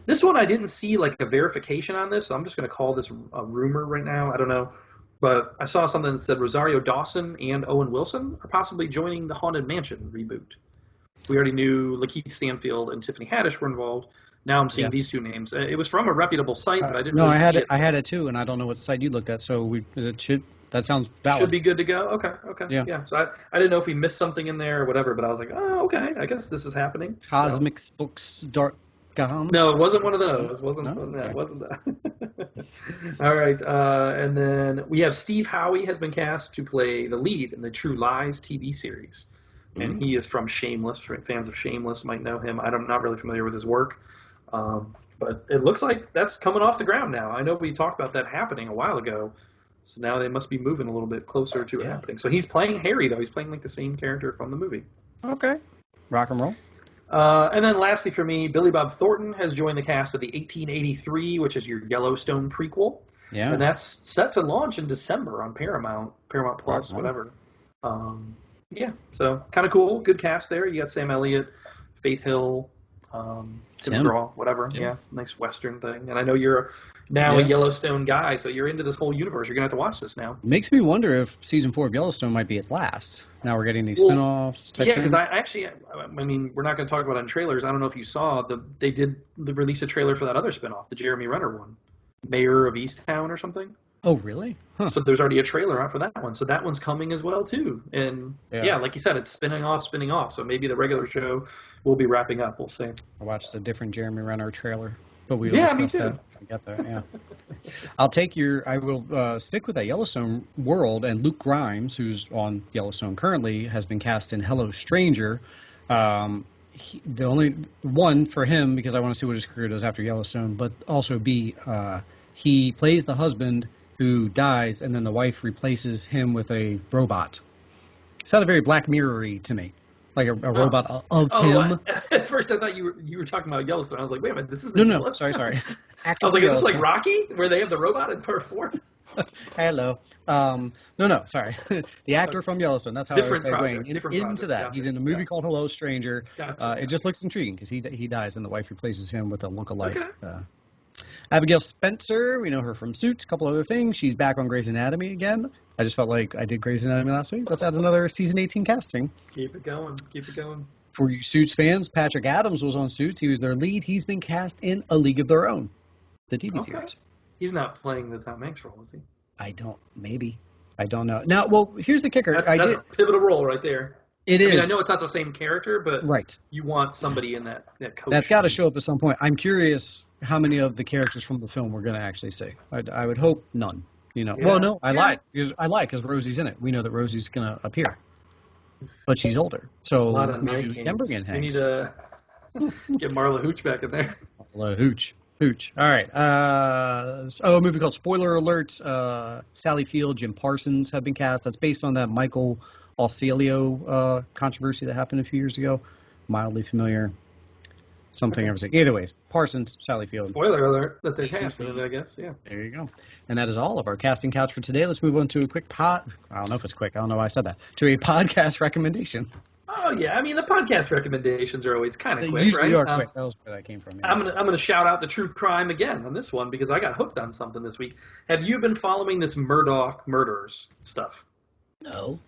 Speaker 1: This one I didn't see like a verification on this, so I'm just going to call this a rumor right now. I don't know. But I saw something that said Rosario Dawson and Owen Wilson are possibly joining the Haunted Mansion reboot. We already knew Lakeith Stanfield and Tiffany Haddish were involved. Now I'm seeing these 2 names. It was from a reputable site, but I didn't really see it.
Speaker 2: I had it too, and I don't know what site you looked at, so that sounds valid.
Speaker 1: Should be good to go? Okay. Yeah. So I didn't know if we missed something in there or whatever, but I was like, oh, okay, I guess this is happening.
Speaker 2: Cosmic Books, Dark Gums?
Speaker 1: No, it wasn't one of those. It wasn't that. All right. And then we have Steve Howey has been cast to play the lead in the True Lies TV series. And he is from Shameless. Fans of Shameless might know him. I'm not really familiar with his work. But it looks like that's coming off the ground now. I know we talked about that happening a while ago. So now they must be moving a little bit closer to it happening. So he's playing Harry, though. He's playing like the same character from the movie.
Speaker 2: Okay. Rock and roll.
Speaker 1: And then lastly for me, Billy Bob Thornton has joined the cast of the 1883, which is your Yellowstone prequel.
Speaker 2: Yeah.
Speaker 1: And that's set to launch in December on Paramount Plus, whatever. Yeah, so kind of cool. Good cast there. You got Sam Elliott, Faith Hill, Tim McGraw, whatever. Yeah, nice Western thing. And I know you're now a Yellowstone guy, so you're into this whole universe. You're going to have to watch this now.
Speaker 2: Makes me wonder if season 4 of Yellowstone might be its last. Now we're getting these spinoffs.
Speaker 1: Yeah, because I mean, we're not going to talk about it in trailers. I don't know if you saw, they did release a trailer for that other spinoff, the Jeremy Renner one, Mayor of Easttown or something.
Speaker 2: Oh, really? Huh.
Speaker 1: So there's already a trailer out for that one. So that one's coming as well, too. And, like you said, it's spinning off. So maybe the regular show will be wrapping up. We'll see.
Speaker 2: I watched a different Jeremy Renner trailer, but we will discuss that. I get that, I will stick with that Yellowstone world, and Luke Grimes, who's on Yellowstone currently, has been cast in Hello Stranger. The only one for him, because I want to see what his career does after Yellowstone, but also he plays the husband who dies, and then the wife replaces him with a robot. It sounded very Black Mirror-y to me, like a robot of him.
Speaker 1: At first, I thought you were talking about Yellowstone. I was like, wait a minute, this is
Speaker 2: no. Sorry.
Speaker 1: I was like, is this like Rocky, where they have the robot in part 4?
Speaker 2: Hello. No, sorry. The actor from Yellowstone. That's how
Speaker 1: different
Speaker 2: I was saying. Into that.
Speaker 1: Gotcha.
Speaker 2: He's in a movie called Hello Stranger.
Speaker 1: Gotcha.
Speaker 2: It just looks intriguing because he dies and the wife replaces him with a look-alike. Okay. Abigail Spencer, we know her from Suits, a couple other things. She's back on Grey's Anatomy again. I just felt like I did Grey's Anatomy last week. Let's add another season 18 casting.
Speaker 1: Keep it going.
Speaker 2: For you Suits fans, Patrick Adams was on Suits. He was their lead. He's been cast in A League of Their Own, the TV series.
Speaker 1: He's not playing the Tom Hanks role, is he?
Speaker 2: I don't know. Now, here's the kicker.
Speaker 1: That's a pivotal role right there.
Speaker 2: It is.
Speaker 1: I mean, I know it's not the same character, but you want somebody in that coach.
Speaker 2: That's got to show up at some point. I'm curious how many of the characters from the film we're going to actually see. I would hope none. Well, no, I lied. Because Rosie's in it. We know that Rosie's going to appear, but she's older, so maybe we can bring in Hanks.
Speaker 1: We need to get Marla Hooch back in there.
Speaker 2: Marla Hooch. All right. A movie called Spoiler Alert. Sally Field, Jim Parsons have been cast. That's based on that Michael Ausilio controversy that happened a few years ago. Mildly familiar. Something I was like. Either ways, Parsons, Sally Field.
Speaker 1: Spoiler alert that they casted it, I guess. Yeah.
Speaker 2: There you go. And that is all of our casting couch for today. Let's move on to a quick I don't know if it's quick. I don't know why I said that. To a podcast recommendation.
Speaker 1: Oh yeah, I mean the podcast recommendations are always kind of quick,
Speaker 2: usually
Speaker 1: right?
Speaker 2: Are quick. That was where that came from. Yeah.
Speaker 1: I'm gonna shout out the true crime again on this one because I got hooked on something this week. Have you been following this Murdaugh murders stuff?
Speaker 2: No.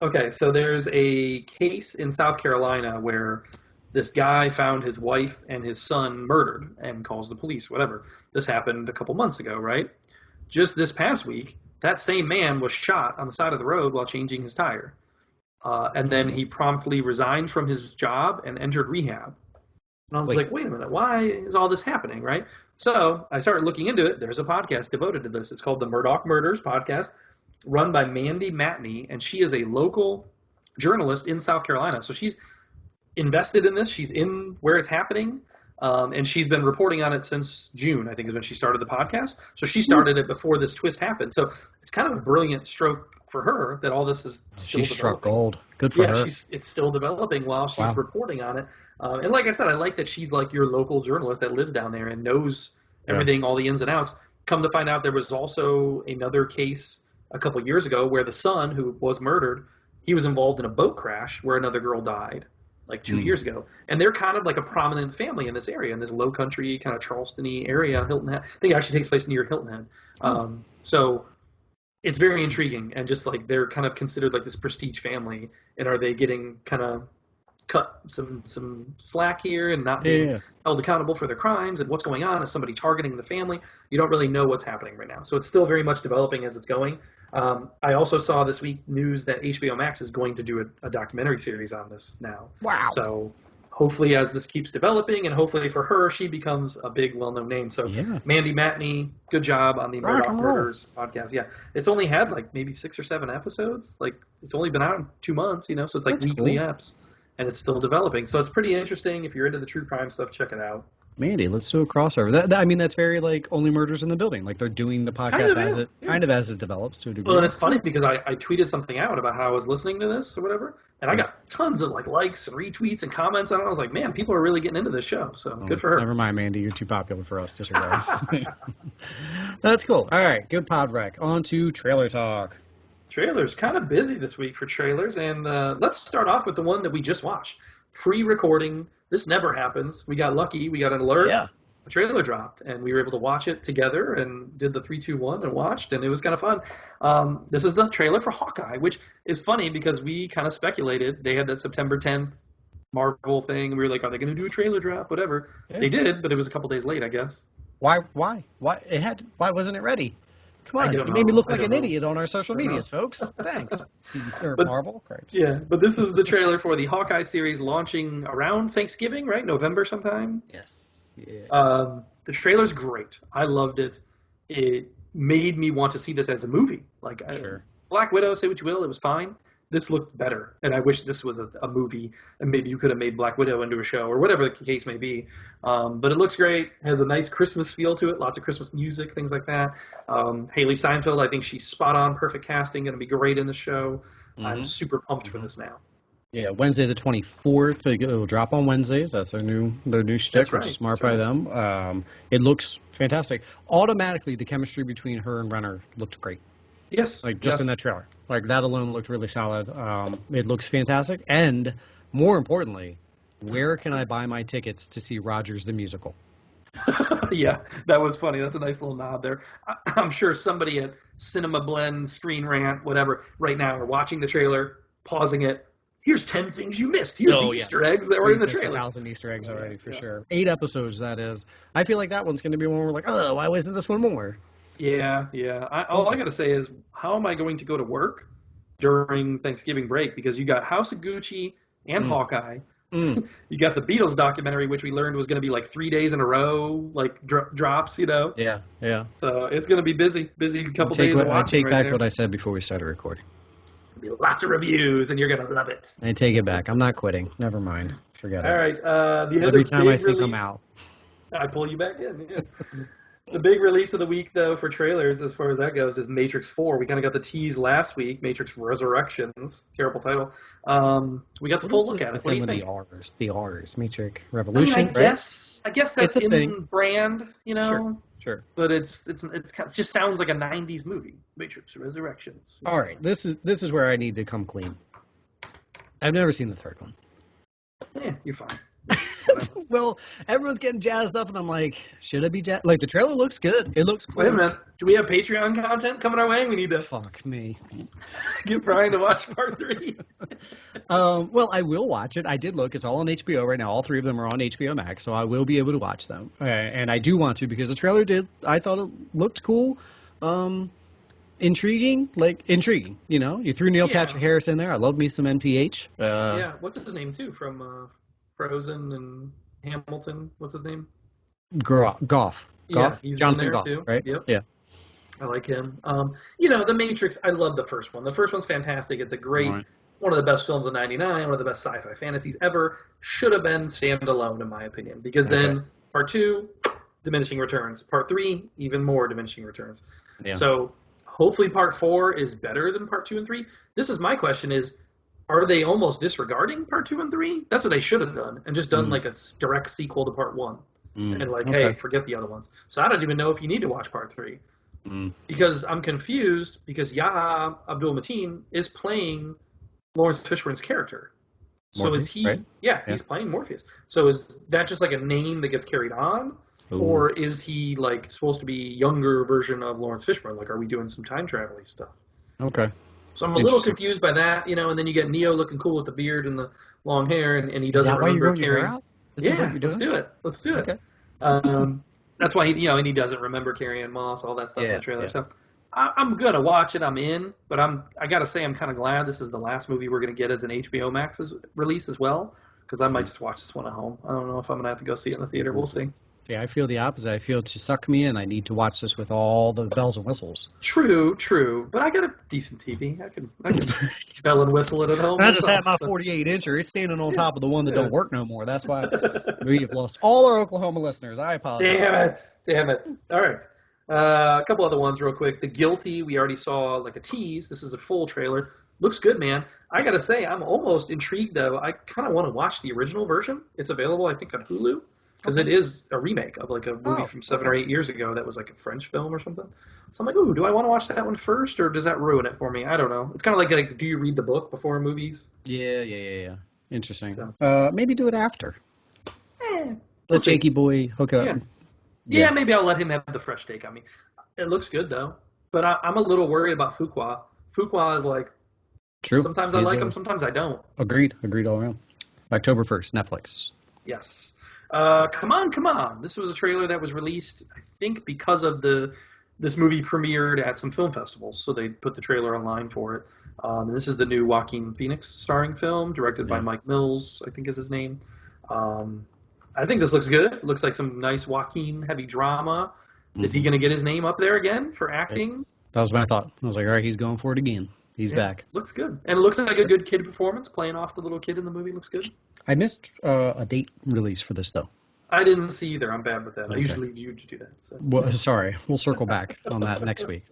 Speaker 1: Okay, so there's a case in South Carolina where this guy found his wife and his son murdered and calls the police, whatever. This happened a couple months ago, right? Just this past week, that same man was shot on the side of the road while changing his tire. And then he promptly resigned from his job and entered rehab. And I was like, wait a minute, why is all this happening, right? So I started looking into it. There's a podcast devoted to this. It's called the Murdaugh Murders Podcast, run by Mandy Matney, and she is a local journalist in South Carolina. So she's invested in this. She's in where it's happening, and she's been reporting on it since June, I think is when she started the podcast. So she started it before this twist happened. So it's kind of a brilliant stroke for her that all this is still developing. She struck
Speaker 2: gold. Good for her.
Speaker 1: Yeah, it's still developing while she's reporting on it. And like I said, I like that she's like your local journalist that lives down there and knows everything, all the ins and outs. Come to find out there was also another case a couple years ago where the son who was murdered, he was involved in a boat crash where another girl died like 2 years ago. And they're kind of like a prominent family in this area, in this low country kind of Charleston-y area. Hilton Head. I think it actually takes place near Hilton Head. So it's very intriguing, and just like they're kind of considered like this prestige family, and are they getting kind of cut some slack here and not being held accountable for their crimes, and what's going on? Is somebody targeting the family? You don't really know what's happening right now. So it's still very much developing as it's going. I also saw this week news that HBO Max is going to do a documentary series on this now.
Speaker 2: Wow.
Speaker 1: So hopefully as this keeps developing, and hopefully for her, she becomes a big, well-known name. So Mandy Matney, good job on the Murdaugh Murders podcast. Yeah, it's only had like maybe 6 or 7 episodes. Like it's only been out in 2 months, so it's like weekly eps, and it's still developing. So it's pretty interesting. If you're into the true crime stuff, check it out.
Speaker 2: Mandy, let's do a crossover. I mean, that's very like Only Murders in the Building. Like they're doing the podcast kind of as it develops to a degree.
Speaker 1: Well, and it's funny because I tweeted something out about how I was listening to this or whatever, and I got tons of like likes and retweets and comments on it. I was like, man, people are really getting into this show. So good for her.
Speaker 2: Never mind, Mandy. You're too popular for us. Disregard. That's cool. All right, good pod rec. On to trailer talk.
Speaker 1: Trailers, kind of busy this week for trailers, and let's start off with the one that we just watched. Pre-recording. This never happens. We got lucky. We got an alert.
Speaker 2: Yeah.
Speaker 1: A trailer dropped, and we were able to watch it together and did the 3, 2, 1 and watched, and it was kind of fun. This is the trailer for Hawkeye, which is funny because we kind of speculated. They had that September 10th Marvel thing. We were like, are they going to do a trailer drop? Whatever. Yeah. They did, but it was a couple days late, I guess.
Speaker 2: Why? Why wasn't it ready? Come on, you made me look like an idiot on our social medias, folks. Thanks. Marvel. Cripes.
Speaker 1: Yeah, but this is the trailer for the Hawkeye series launching around Thanksgiving, right? November sometime?
Speaker 2: Yes. Yeah.
Speaker 1: The trailer's great. I loved it. It made me want to see this as a movie. Like,
Speaker 2: sure.
Speaker 1: Black Widow, say what you will, it was fine. This looked better, and I wish this was a movie, and maybe you could have made Black Widow into a show, or whatever the case may be. But it looks great, has a nice Christmas feel to it, lots of Christmas music, things like that. Haley Steinfeld, I think she's spot on, perfect casting, going to be great in the show. Mm-hmm. I'm super pumped for this now.
Speaker 2: Yeah, Wednesday the 24th, it'll drop on Wednesdays. That's their new shtick, which is smart by them. It looks fantastic. Automatically, the chemistry between her and Renner looked great.
Speaker 1: Yes.
Speaker 2: Like, just in that trailer. Like, that alone looked really solid. It looks fantastic. And, more importantly, where can I buy my tickets to see Rogers the Musical?
Speaker 1: Yeah, that was funny. That's a nice little nod there. I'm sure somebody at Cinema Blend, Screen Rant, whatever, right now are watching the trailer, pausing it. Here's 10 things you missed. Here's the Easter eggs that were in the trailer.
Speaker 2: 1,000 Easter eggs already, for sure. 8 episodes, that is. I feel like that one's going to be one where we're like, oh, why wasn't this one more?
Speaker 1: Yeah. All I got to say is, how am I going to go to work during Thanksgiving break? Because you got House of Gucci and Hawkeye. You got the Beatles documentary, which we learned was going to be like 3 days in a row, like drops,
Speaker 2: Yeah.
Speaker 1: So it's going to be busy couple days of watching.
Speaker 2: I take
Speaker 1: right
Speaker 2: back
Speaker 1: there.
Speaker 2: what I said before we started recording.
Speaker 1: There'll be lots of reviews, and you're going to love it.
Speaker 2: I take it back. I'm not quitting. Never mind. Forget it.
Speaker 1: All right.
Speaker 2: Every time I think I'm out,
Speaker 1: I pull you back in. Yeah. The big release of the week, though, for trailers, as far as that goes, is Matrix 4. We kind of got the tease last week, Matrix Resurrections. Terrible title. We got the full look at it. What do you think?
Speaker 2: The R's. Matrix Revolution,
Speaker 1: I guess that's in
Speaker 2: thing.
Speaker 1: brand,
Speaker 2: Sure.
Speaker 1: But it just sounds like a 90s movie. Matrix Resurrections.
Speaker 2: All right. This is where I need to come clean. I've never seen the third one.
Speaker 1: Yeah, you're fine.
Speaker 2: Well, everyone's getting jazzed up, and I'm like, should I be jazzed? Like, the trailer looks good. It looks cool.
Speaker 1: Wait a minute. Do we have Patreon content coming our way? We need to...
Speaker 2: Fuck me.
Speaker 1: Get Brian to watch part 3.
Speaker 2: Well, I will watch it. I did look. It's all on HBO right now. All 3 of them are on HBO Max, so I will be able to watch them. And I do want to, because the trailer I thought it looked cool. Intriguing. You threw Neil Patrick Harris in there. I love me some NPH.
Speaker 1: Yeah, what's his name, too, from Frozen and Hamilton? What's his name?
Speaker 2: Goff.
Speaker 1: Yeah, he's
Speaker 2: Jonathan
Speaker 1: in there
Speaker 2: Goff,
Speaker 1: too.
Speaker 2: Right?
Speaker 1: Yep.
Speaker 2: Yeah.
Speaker 1: I like him. The Matrix, I love the first one. The first one's fantastic. It's a great, one of the best films of '99, one of the best sci-fi fantasies ever. Should have been standalone, in my opinion, because then part 2, diminishing returns. Part 3, even more diminishing returns. Yeah. So hopefully part 4 is better than part 2 and 3. This is my question is, are they almost disregarding part 2 and 3? That's what they should have done, and just done like a direct sequel to part 1. And hey, forget the other ones. So I don't even know if you need to watch part 3. Because I'm confused, because Yahya Abdul-Mateen is playing Lawrence Fishburne's character.
Speaker 2: Morpheus,
Speaker 1: so is he...
Speaker 2: right?
Speaker 1: Yeah, he's playing Morpheus. So is that just like a name that gets carried on? Ooh. Or is he like supposed to be a younger version of Lawrence Fishburne? Like, are we doing some time traveling stuff?
Speaker 2: Okay.
Speaker 1: So I'm a little confused by that, and then you get Neo looking cool with the beard and the long hair, and he doesn't remember carrying... Yeah, let's do it. Okay. That's why and he doesn't remember Carrie-Anne Moss, all that stuff in the trailer. So I'm gonna watch it. I'm in, but I gotta say I'm kind of glad this is the last movie we're gonna get as an HBO Max release as well, because I might just watch this one at home. I don't know if I'm gonna have to go see it in the theater. We'll see.
Speaker 2: See, I feel the opposite. I feel to suck me in, I need to watch this with all the bells and whistles.
Speaker 1: True, but I got a decent TV. I can bell and whistle it at home.
Speaker 2: I just had my 48-incher. It's standing on top of the one that don't work no more. That's why we have lost all our Oklahoma listeners. I apologize.
Speaker 1: Damn it. All right. A couple other ones real quick. The Guilty, we already saw like a tease. This is a full trailer. Looks good, man. I got to say, I'm almost intrigued, though. I kind of want to watch the original version. It's available, I think, on Hulu, because it is a remake of like a movie from 7 or 8 years ago that was like a French film or something. So I'm like, ooh, do I want to watch that one first, or does that ruin it for me? I don't know. It's kind of like, do you read the book before movies?
Speaker 2: Yeah. Interesting.
Speaker 1: So.
Speaker 2: Maybe do it after.
Speaker 1: Let
Speaker 2: Let's Jakey boy hook up.
Speaker 1: Yeah, maybe I'll let him have the fresh take on me. It looks good, though. But I'm a little worried about Fuqua. Fuqua is like,
Speaker 2: true.
Speaker 1: Sometimes I like him, sometimes I don't.
Speaker 2: Agreed all around. October 1st, Netflix.
Speaker 1: Yes. Come on. This was a trailer that was released, I think, because of this movie premiered at some film festivals, so they put the trailer online for it. And this is the new Joaquin Phoenix starring film, directed by Mike Mills, I think is his name. I think this looks good. It looks like some nice Joaquin heavy drama. Mm-hmm. Is he going to get his name up there again for acting?
Speaker 2: That was my thought. I was like, all right, he's going for it again. He's back.
Speaker 1: Looks good. And it looks like a good kid performance. Playing off the little kid in the movie looks good.
Speaker 2: I missed a date release for this, though.
Speaker 1: I didn't see either. I'm bad with that.
Speaker 2: Okay.
Speaker 1: I usually leave you to do that. So.
Speaker 2: Well, sorry. We'll circle back on that next week.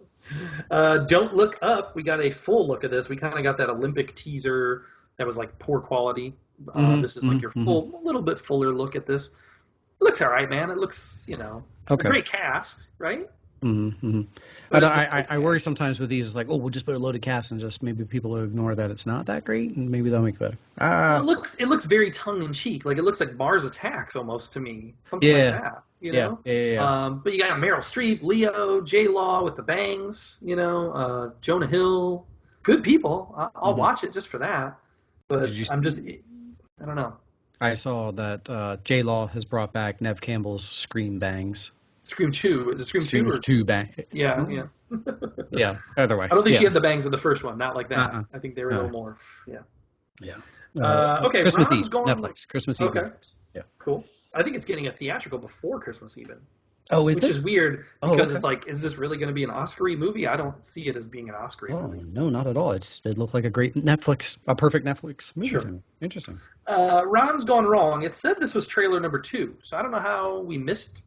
Speaker 1: Don't Look Up. We got a full look at this. We kind of got that Olympic teaser that was like poor quality. This is like your full, a little bit fuller look at this. It looks all right, man. It looks, a great cast, right?
Speaker 2: Mm-hmm. But I worry sometimes with these. It's like, we'll just put a loaded cast and just maybe people will ignore that it's not that great, and maybe they'll make it better.
Speaker 1: It looks very tongue in cheek. Like it looks like Mars Attacks almost to me. Something like that. You know?
Speaker 2: Yeah.
Speaker 1: But you got Meryl Streep, Leo, J Law with the bangs. Jonah Hill. Good people. I'll watch it just for that. But I don't know.
Speaker 2: I saw that J Law has brought back Nev Campbell's Scream bangs.
Speaker 1: Scream 2. Is it Scream 2 or
Speaker 2: 2 bang?
Speaker 1: Yeah.
Speaker 2: Yeah, either way.
Speaker 1: I don't think she had the bangs in the first one. Not like that. I think they were a little more. Yeah. Okay.
Speaker 2: Christmas Eve. Netflix. Christmas Eve.
Speaker 1: Okay.
Speaker 2: Netflix. Yeah.
Speaker 1: Cool. I think it's getting a theatrical before Christmas even.
Speaker 2: Oh,
Speaker 1: which is weird because it's like, is this really going to be an Oscar-y movie? I don't see it as being an Oscar-y movie.
Speaker 2: No, not at all. It looked like a perfect Netflix movie.
Speaker 1: Sure.
Speaker 2: To me. Interesting.
Speaker 1: Ron's Gone Wrong. It said this was trailer number 2, so I don't know how we missed.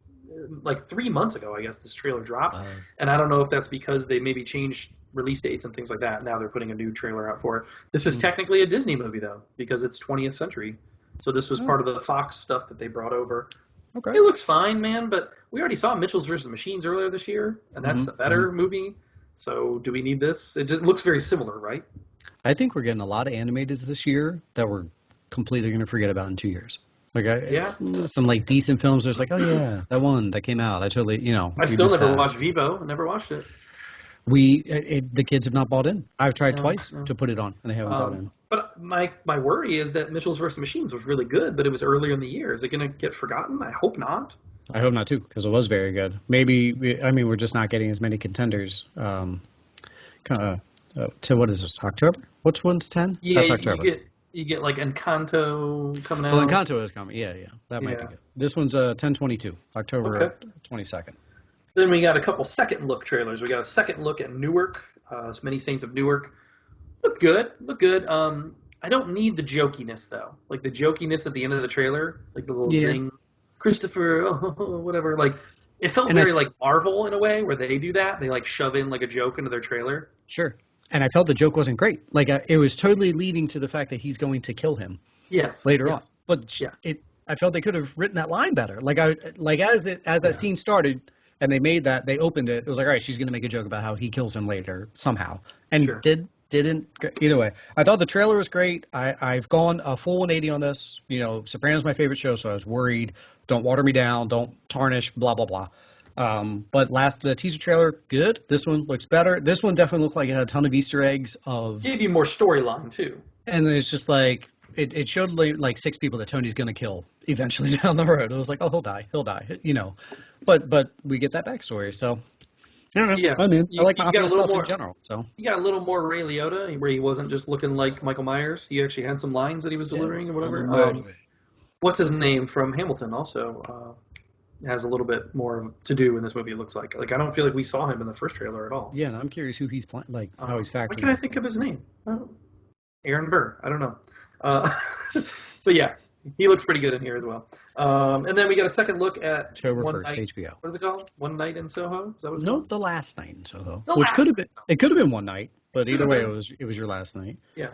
Speaker 1: Like 3 months ago, I guess this trailer dropped, and I don't know if that's because they maybe changed release dates and things like that. Now they're putting a new trailer out for it. This is technically a Disney movie though, because it's 20th century. So this was part of the Fox stuff that they brought over.
Speaker 2: Okay.
Speaker 1: It looks fine, man, but we already saw Mitchell's vs. Machines earlier this year, and that's a better movie. So do we need this? It just looks very similar, right?
Speaker 2: I think we're getting a lot of animateds this year that we're completely going to forget about in 2 years. Like some like decent films. There's like, that one that came out. I totally,
Speaker 1: I still never watched Vivo. I never watched it.
Speaker 2: The kids have not bought in. I've tried twice to put it on, and they haven't bought in.
Speaker 1: But my worry is that Mitchell's vs. Machines was really good, but it was earlier in the year. Is it going to get forgotten? I hope not.
Speaker 2: I hope not too, because it was very good. Maybe we're just not getting as many contenders. To what is this? October? Which one's 10?
Speaker 1: Yeah, that's October. You get like Encanto coming out.
Speaker 2: Well, Encanto is coming. Yeah. That might be good. This one's 10/22, October 22nd.
Speaker 1: Then we got a couple second look trailers. We got a second look at Newark, Many Saints of Newark. Look good. I don't need the jokiness though. Like the jokiness at the end of the trailer, like the little zing, Christopher, whatever. Like it felt very like Marvel in a way, where they do that. They like shove in like a joke into their trailer.
Speaker 2: Sure. And I felt the joke wasn't great. Like it was totally leading to the fact that he's going to kill him.
Speaker 1: Yes.
Speaker 2: Later on. But I felt they could have written that line better. As that scene started and they made that, they opened it. It was like, all right, she's going to make a joke about how he kills him later somehow, and didn't. Either way, I thought the trailer was great. I've gone a full 180 on this. Sopranos my favorite show, so I was worried. Don't water me down. Don't tarnish. Blah blah blah. But the teaser trailer, good. This one looks better. This one definitely looked like it had a ton of Easter eggs.
Speaker 1: Gave you more storyline too.
Speaker 2: And it's just like it showed like 6 people that Tony's going to kill eventually down the road. It was like, he'll die. But we get that backstory. So
Speaker 1: Yeah,
Speaker 2: I'm in. I like
Speaker 1: you got
Speaker 2: mafia
Speaker 1: a little
Speaker 2: stuff
Speaker 1: more,
Speaker 2: in general. So
Speaker 1: you got a little more Ray Liotta, where he wasn't just looking like Michael Myers. He actually had some lines that he was delivering or whatever. What's his name from Hamilton also has a little bit more to do in this movie. It looks like I don't feel like we saw him in the first trailer at all.
Speaker 2: yeah, and I'm curious who he's playing, like how he's factoring.
Speaker 1: Why can't I think of his name? Aaron Burr. I don't know. But yeah, he looks pretty good in here as well. And then we got a second look at
Speaker 2: October
Speaker 1: One
Speaker 2: 1st,
Speaker 1: Night.
Speaker 2: HBO.
Speaker 1: What is it called? One Night in Soho? Is that what it's
Speaker 2: Nope,
Speaker 1: called?
Speaker 2: The Last Night in Soho,
Speaker 1: The
Speaker 2: which
Speaker 1: Last
Speaker 2: could have been.
Speaker 1: Night.
Speaker 2: It could have been one night, but either way, it was your last night.
Speaker 1: Yeah.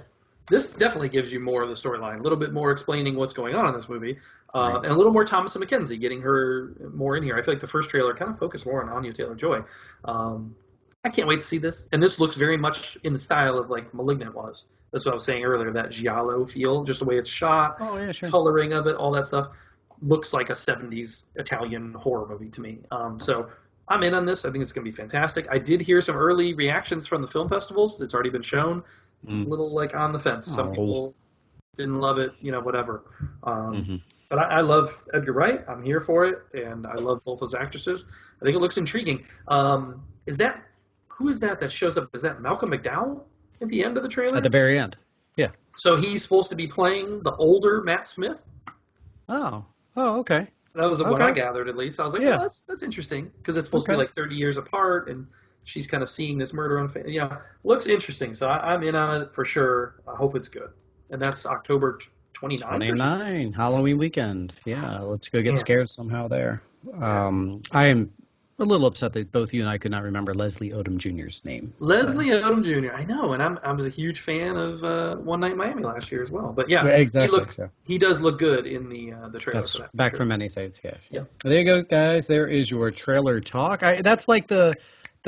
Speaker 1: This definitely gives you more of the storyline, a little bit more explaining what's going on in this movie, and a little more Thomas and Mackenzie, getting her more in here. I feel like the first trailer kind of focused more on Anya Taylor-Joy. I can't wait to see this. And this looks very much in the style of like Malignant was. That's what I was saying earlier, that giallo feel, just the way it's shot, coloring of it, all that stuff. Looks like a 70s Italian horror movie to me. So I'm in on this. I think it's going to be fantastic. I did hear some early reactions from the film festivals. It's already been shown. A little like on the fence. Some people didn't love it, whatever. But I love Edgar Wright. I'm here for it, and I love both those actresses. I think it looks intriguing. Who is that shows up? Is that Malcolm McDowell at the end of the trailer?
Speaker 2: At the very end, yeah.
Speaker 1: So he's supposed to be playing the older Matt Smith?
Speaker 2: Oh, okay.
Speaker 1: That was what I gathered, at least. I was like,
Speaker 2: yeah.
Speaker 1: Oh, that's interesting, because it's supposed to be like 30 years apart, and she's kind of seeing this murder on. Looks interesting. So I'm in on it for sure. I hope it's good. And that's October 29th.
Speaker 2: 29, Halloween weekend. Yeah, let's go get scared somehow there. I am a little upset that both you and I could not remember Leslie Odom Jr.'s name.
Speaker 1: Leslie Odom Jr. I know, and I was a huge fan of One Night in Miami last year as well. But yeah,
Speaker 2: exactly.
Speaker 1: He does look good in the trailer.
Speaker 2: That's back from many sites. Yeah.
Speaker 1: Yeah.
Speaker 2: There you go, guys. There is your trailer talk. That's like the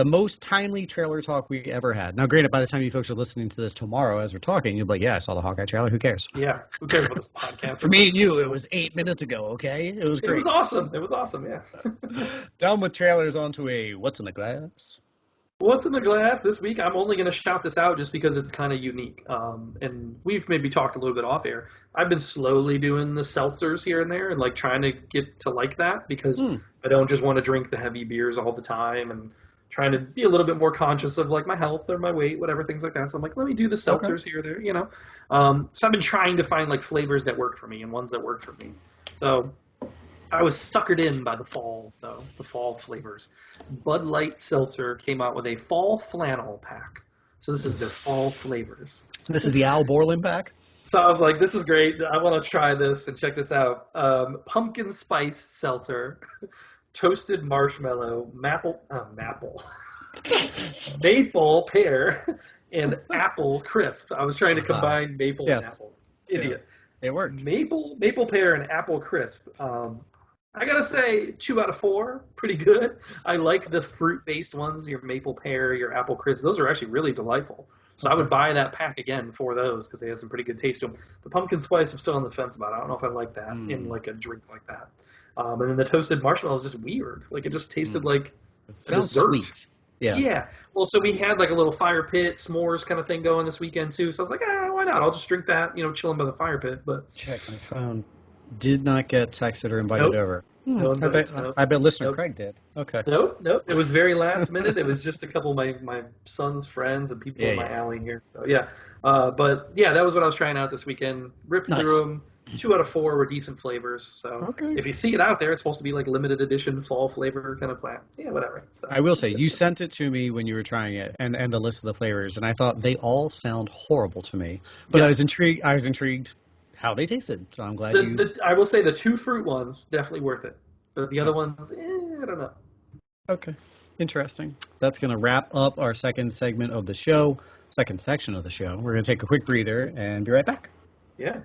Speaker 2: most timely trailer talk we ever had. Now, granted, by the time you folks are listening to this tomorrow as we're talking, you'll be like, yeah, I saw the Hawkeye trailer. Who cares?
Speaker 1: Yeah, who cares about this podcast?
Speaker 2: For me and you, it was 8 minutes ago, okay? It was great.
Speaker 1: It was awesome, yeah.
Speaker 2: Down with trailers onto a What's in the Glass.
Speaker 1: What's in the glass this week? I'm only going to shout this out just because it's kind of unique. And we've maybe talked a little bit off air. I've been slowly doing the seltzers here and there and like trying to get to like that because I don't just want to drink the heavy beers all the time and trying to be a little bit more conscious of like my health or my weight, whatever, things like that. So I'm like, let me do the seltzers here or there, So I've been trying to find like flavors that work for me and ones that work for me. So I was suckered in by the fall, though, the fall flavors. Bud Light Seltzer came out with a fall flannel pack. So this is their fall flavors.
Speaker 2: This is the Al Borland pack?
Speaker 1: So I was like, this is great. I want to try this and check this out. Pumpkin Spice Seltzer. Toasted marshmallow, maple pear, and apple crisp. I was trying to combine maple and apple. Idiot.
Speaker 2: Yeah, it worked.
Speaker 1: Maple pear, and apple crisp. I gotta say, 2 out of 4, pretty good. I like the fruit-based ones, your maple pear, your apple crisp. Those are actually really delightful. So I would buy that pack again for those because they have some pretty good taste to them. The pumpkin spice, I'm still on the fence about. I don't know if I like that in like a drink like that. And then the toasted marshmallow is just weird. Like it just tasted like
Speaker 2: a dessert. Sweet. Yeah.
Speaker 1: Yeah. Well, so we had like a little fire pit, s'mores kind of thing going this weekend too. So I was like, why not? I'll just drink that, chilling by the fire pit. But
Speaker 2: check my phone. Did not get texted or invited over. I bet listener Craig did. Okay.
Speaker 1: Nope. It was very last minute. It was just a couple of my son's friends and people in my alley here. So yeah. But yeah, that was what I was trying out this weekend. Ripped through them. 2 out of 4 were decent flavors. So if you see it out there, it's supposed to be like limited edition fall flavor kind of plant. Yeah, whatever. So,
Speaker 2: I will say, you sent it to me when you were trying it and the list of the flavors, and I thought they all sound horrible to me. But I was intrigued how they tasted. So I'm glad
Speaker 1: I will say the 2 fruit ones, definitely worth it. But the other ones, I don't know.
Speaker 2: Okay. Interesting. That's going to wrap up our second section of the show. We're going to take a quick breather and be right back.
Speaker 1: Yeah.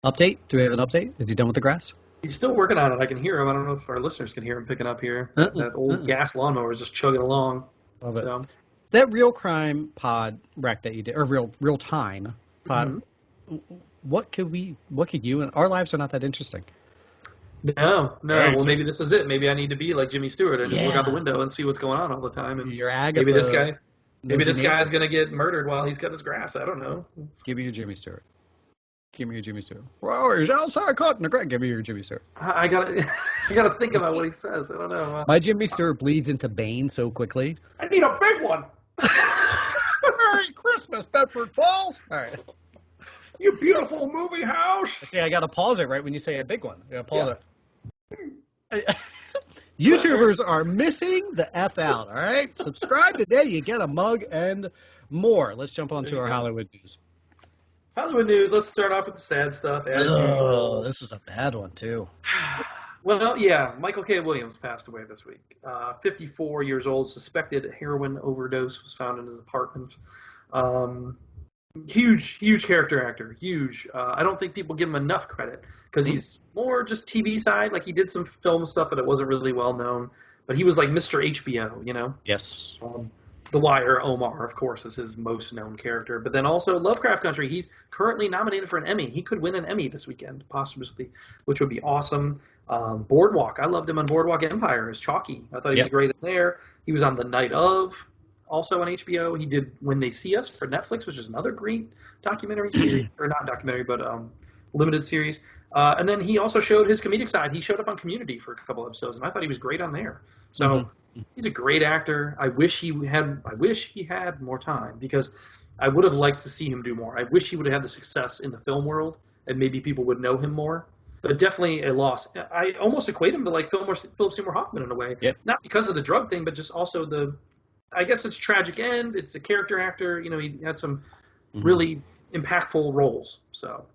Speaker 2: Update? Do we have an update? Is he done with the grass?
Speaker 1: He's still working on it. I can hear him. I don't know if our listeners can hear him picking up here. That old gas lawnmower is just chugging along.
Speaker 2: Love it. That real crime pod rec that you did, or real time pod, what could you, and our lives are not that interesting.
Speaker 1: No. Well, maybe this is it. Maybe I need to be like Jimmy Stewart and just look out the window and see what's going on all the time. And
Speaker 2: Your Agatha,
Speaker 1: maybe this guy's going to get murdered while he's got his grass. I don't know.
Speaker 2: Give me your Jimmy Stewart. Well, he's outside cutting the grass. Give me your Jimmy Stewart.
Speaker 1: I got it. I got to think about what he says. I don't know.
Speaker 2: My Jimmy Stewart bleeds into Bane so quickly.
Speaker 1: I need a big one.
Speaker 2: Merry Christmas, Bedford Falls. All right.
Speaker 1: You beautiful movie house.
Speaker 2: See, I got to pause it right when you say a big one. I got to pause it. YouTubers are missing the F out, all right? Subscribe today. You get a mug and more. Let's jump on to our Hollywood news.
Speaker 1: Hollywood news. Let's start off with the sad stuff.
Speaker 2: Oh, this is a bad one, too.
Speaker 1: Well, yeah, Michael K. Williams passed away this week. 54 years old, suspected heroin overdose was found in his apartment. Huge character actor. Huge. I don't think people give him enough credit because he's more just TV side. Like, he did some film stuff, but it wasn't really well known. But he was like Mr. HBO, you know?
Speaker 2: Yes.
Speaker 1: The Wire, Omar, of course, is his most known character. But then also Lovecraft Country. He's currently nominated for an Emmy. He could win an Emmy this weekend, posthumously, which would be awesome. Boardwalk. I loved him on Boardwalk Empire as Chalky. I thought he was great in there. He was on The Night Of, also on HBO. He did When They See Us for Netflix, which is another great documentary series. Or not documentary, but limited series. And then he also showed his comedic side. He showed up on Community for a couple episodes, and I thought he was great on there. So he's a great actor. I wish he had more time because I would have liked to see him do more. I wish he would have had the success in the film world, and maybe people would know him more. But definitely a loss. I almost equate him to like Philip Seymour Hoffman in a way. Yep. Not because of the drug thing, but just also I guess it's tragic end. It's a character actor. You know, he had some really impactful roles. So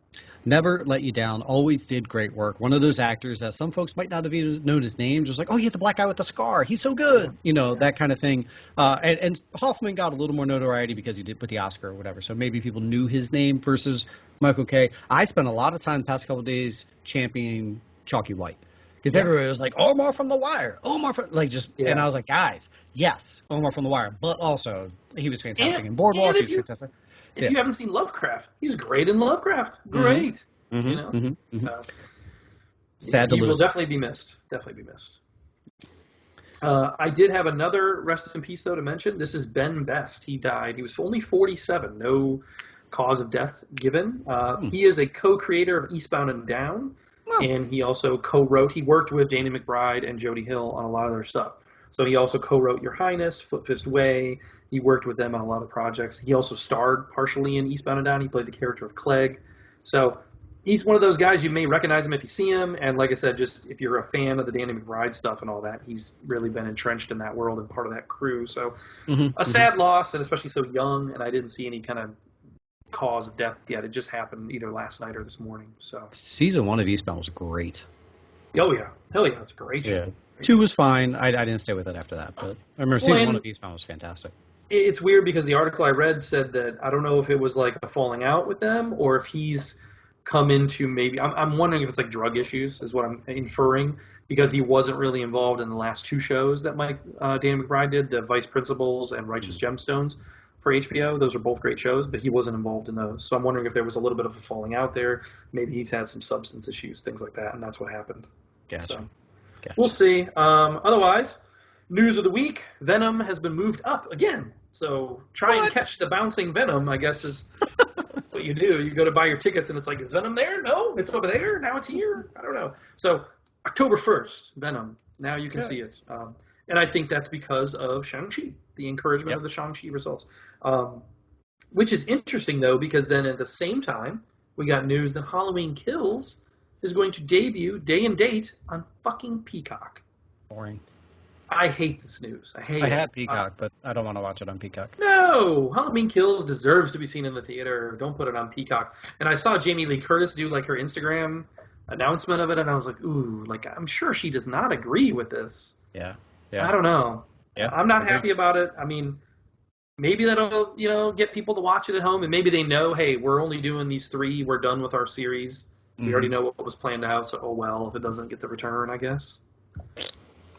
Speaker 2: never let you down. Always did great work. One of those actors that some folks might not have even known his name. Just like, oh, yeah, the black guy with the scar. He's so good. You know, that kind of thing. And Hoffman got a little more notoriety because he did with the Oscar or whatever. So maybe people knew his name versus Michael K. I spent a lot of time the past couple of days championing Chalky White. Because everybody was like, Omar from The Wire. Omar from, and I was like, guys, yes, Omar from The Wire. But also, he was fantastic in Boardwalk. He was fantastic.
Speaker 1: If you haven't seen Lovecraft, he was great in Lovecraft. Great. You know? So,
Speaker 2: sad to lose.
Speaker 1: He will definitely be missed. Definitely be missed. I did have another rest in peace, though, to mention. This is Ben Best. He died. He was only 47. No cause of death given. He is a co-creator of Eastbound and Down, and he also co-wrote. He worked with Danny McBride and Jody Hill on a lot of their stuff. So he also co-wrote Your Highness, Flip Fist Way. He worked with them on a lot of projects. He also starred partially in Eastbound and Down. He played the character of Clegg. So he's one of those guys, you may recognize him if you see him. And like I said, just if you're a fan of the Danny McBride stuff and all that, he's really been entrenched in that world and part of that crew. So a sad loss, and especially so young. And I didn't see any kind of cause of death yet. It just happened either last night or this morning. So
Speaker 2: season 1 of Eastbound was great.
Speaker 1: Oh, yeah. Hell yeah. It's a great show.
Speaker 2: Yeah. 2 was fine. I didn't stay with it after that, but I remember season 1 of Eastbound was fantastic.
Speaker 1: It's weird because the article I read said that I don't know if it was like a falling out with them or if he's come into maybe I'm wondering if it's like drug issues is what I'm inferring because he wasn't really involved in the last 2 shows that Danny McBride did, the Vice Principals and Righteous Gemstones for HBO. Those are both great shows, but he wasn't involved in those. So I'm wondering if there was a little bit of a falling out there. Maybe he's had some substance issues, things like that, and that's what happened.
Speaker 2: Gotcha.
Speaker 1: So we'll see. Otherwise, news of the week, Venom has been moved up again. So try and catch the bouncing Venom, I guess, is what you do. You go to buy your tickets, and it's like, is Venom there? No, it's over there. Now it's here. I don't know. So October 1st, Venom. Now you can see it. And I think that's because of Shang-Chi, the encouragement of the Shang-Chi results. Which is interesting, though, because then at the same time, we got news that Halloween Kills is going to debut day and date on fucking Peacock.
Speaker 2: Boring.
Speaker 1: I hate this news. I
Speaker 2: had Peacock, but I don't want to watch it on Peacock.
Speaker 1: No! Halloween Kills deserves to be seen in the theater. Don't put it on Peacock. And I saw Jamie Lee Curtis do like her Instagram announcement of it, and I was like, ooh, like I'm sure she does not agree with this.
Speaker 2: Yeah.
Speaker 1: I don't know.
Speaker 2: Yeah.
Speaker 1: I'm not happy about it. I mean, maybe that'll, get people to watch it at home, and maybe they know, hey, we're only doing these 3. We're done with our series. We already know what was planned out, so oh well if it doesn't get the return, I guess.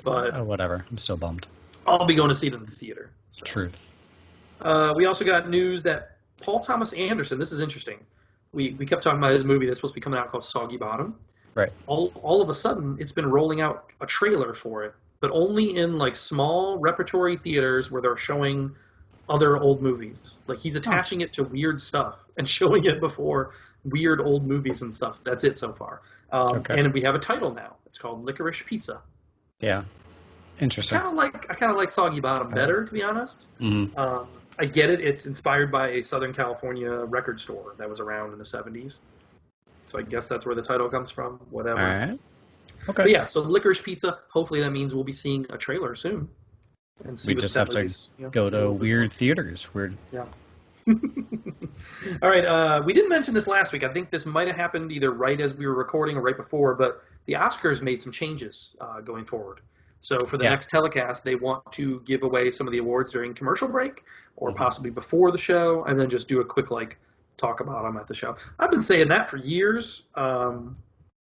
Speaker 1: But
Speaker 2: whatever. I'm still bummed.
Speaker 1: I'll be going to see it in the theater. So.
Speaker 2: Truth.
Speaker 1: We also got news that Paul Thomas Anderson, this is interesting. We kept talking about his movie that's supposed to be coming out called Soggy Bottom.
Speaker 2: Right.
Speaker 1: All of a sudden, it's been rolling out a trailer for it, but only in like small repertory theaters where they're showing other old movies. Like he's attaching it to weird stuff and showing it before weird old movies and stuff. That's it so far. And we have a title now. It's called Licorice Pizza.
Speaker 2: Yeah, interesting.
Speaker 1: I kind of like Soggy Bottom better, to be honest.
Speaker 2: Mm-hmm.
Speaker 1: I get it. It's inspired by a Southern California record store that was around in the 70s. So I guess that's where the title comes from. Whatever.
Speaker 2: All right. Okay.
Speaker 1: But yeah, so Licorice Pizza. Hopefully that means we'll be seeing a trailer soon. And see
Speaker 2: we just have to go to weird theaters. Weird.
Speaker 1: Yeah. All right. We didn't mention this last week. I think this might have happened either right as we were recording or right before, but the Oscars made some changes going forward. So for the next telecast, they want to give away some of the awards during commercial break or possibly before the show, and then just do a quick talk about them at the show. I've been saying that for years.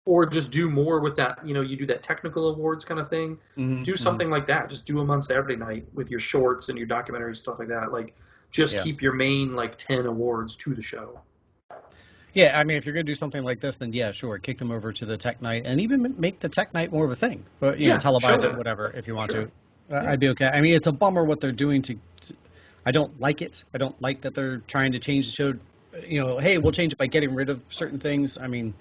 Speaker 1: Or just do more with that, you do that technical awards kind of thing. Mm-hmm, do something like that. Just do them on Saturday night with your shorts and your documentaries, stuff like that. Keep your main 10 awards to the show.
Speaker 2: Yeah, I mean, if you're going to do something like this, then yeah, sure, kick them over to the tech night and even make the tech night more of a thing. But televise it, whatever, if you want to. I'd be okay. I mean, it's a bummer what they're doing to. I don't like it. I don't like that they're trying to change the show. Hey, we'll change it by getting rid of certain things. I mean.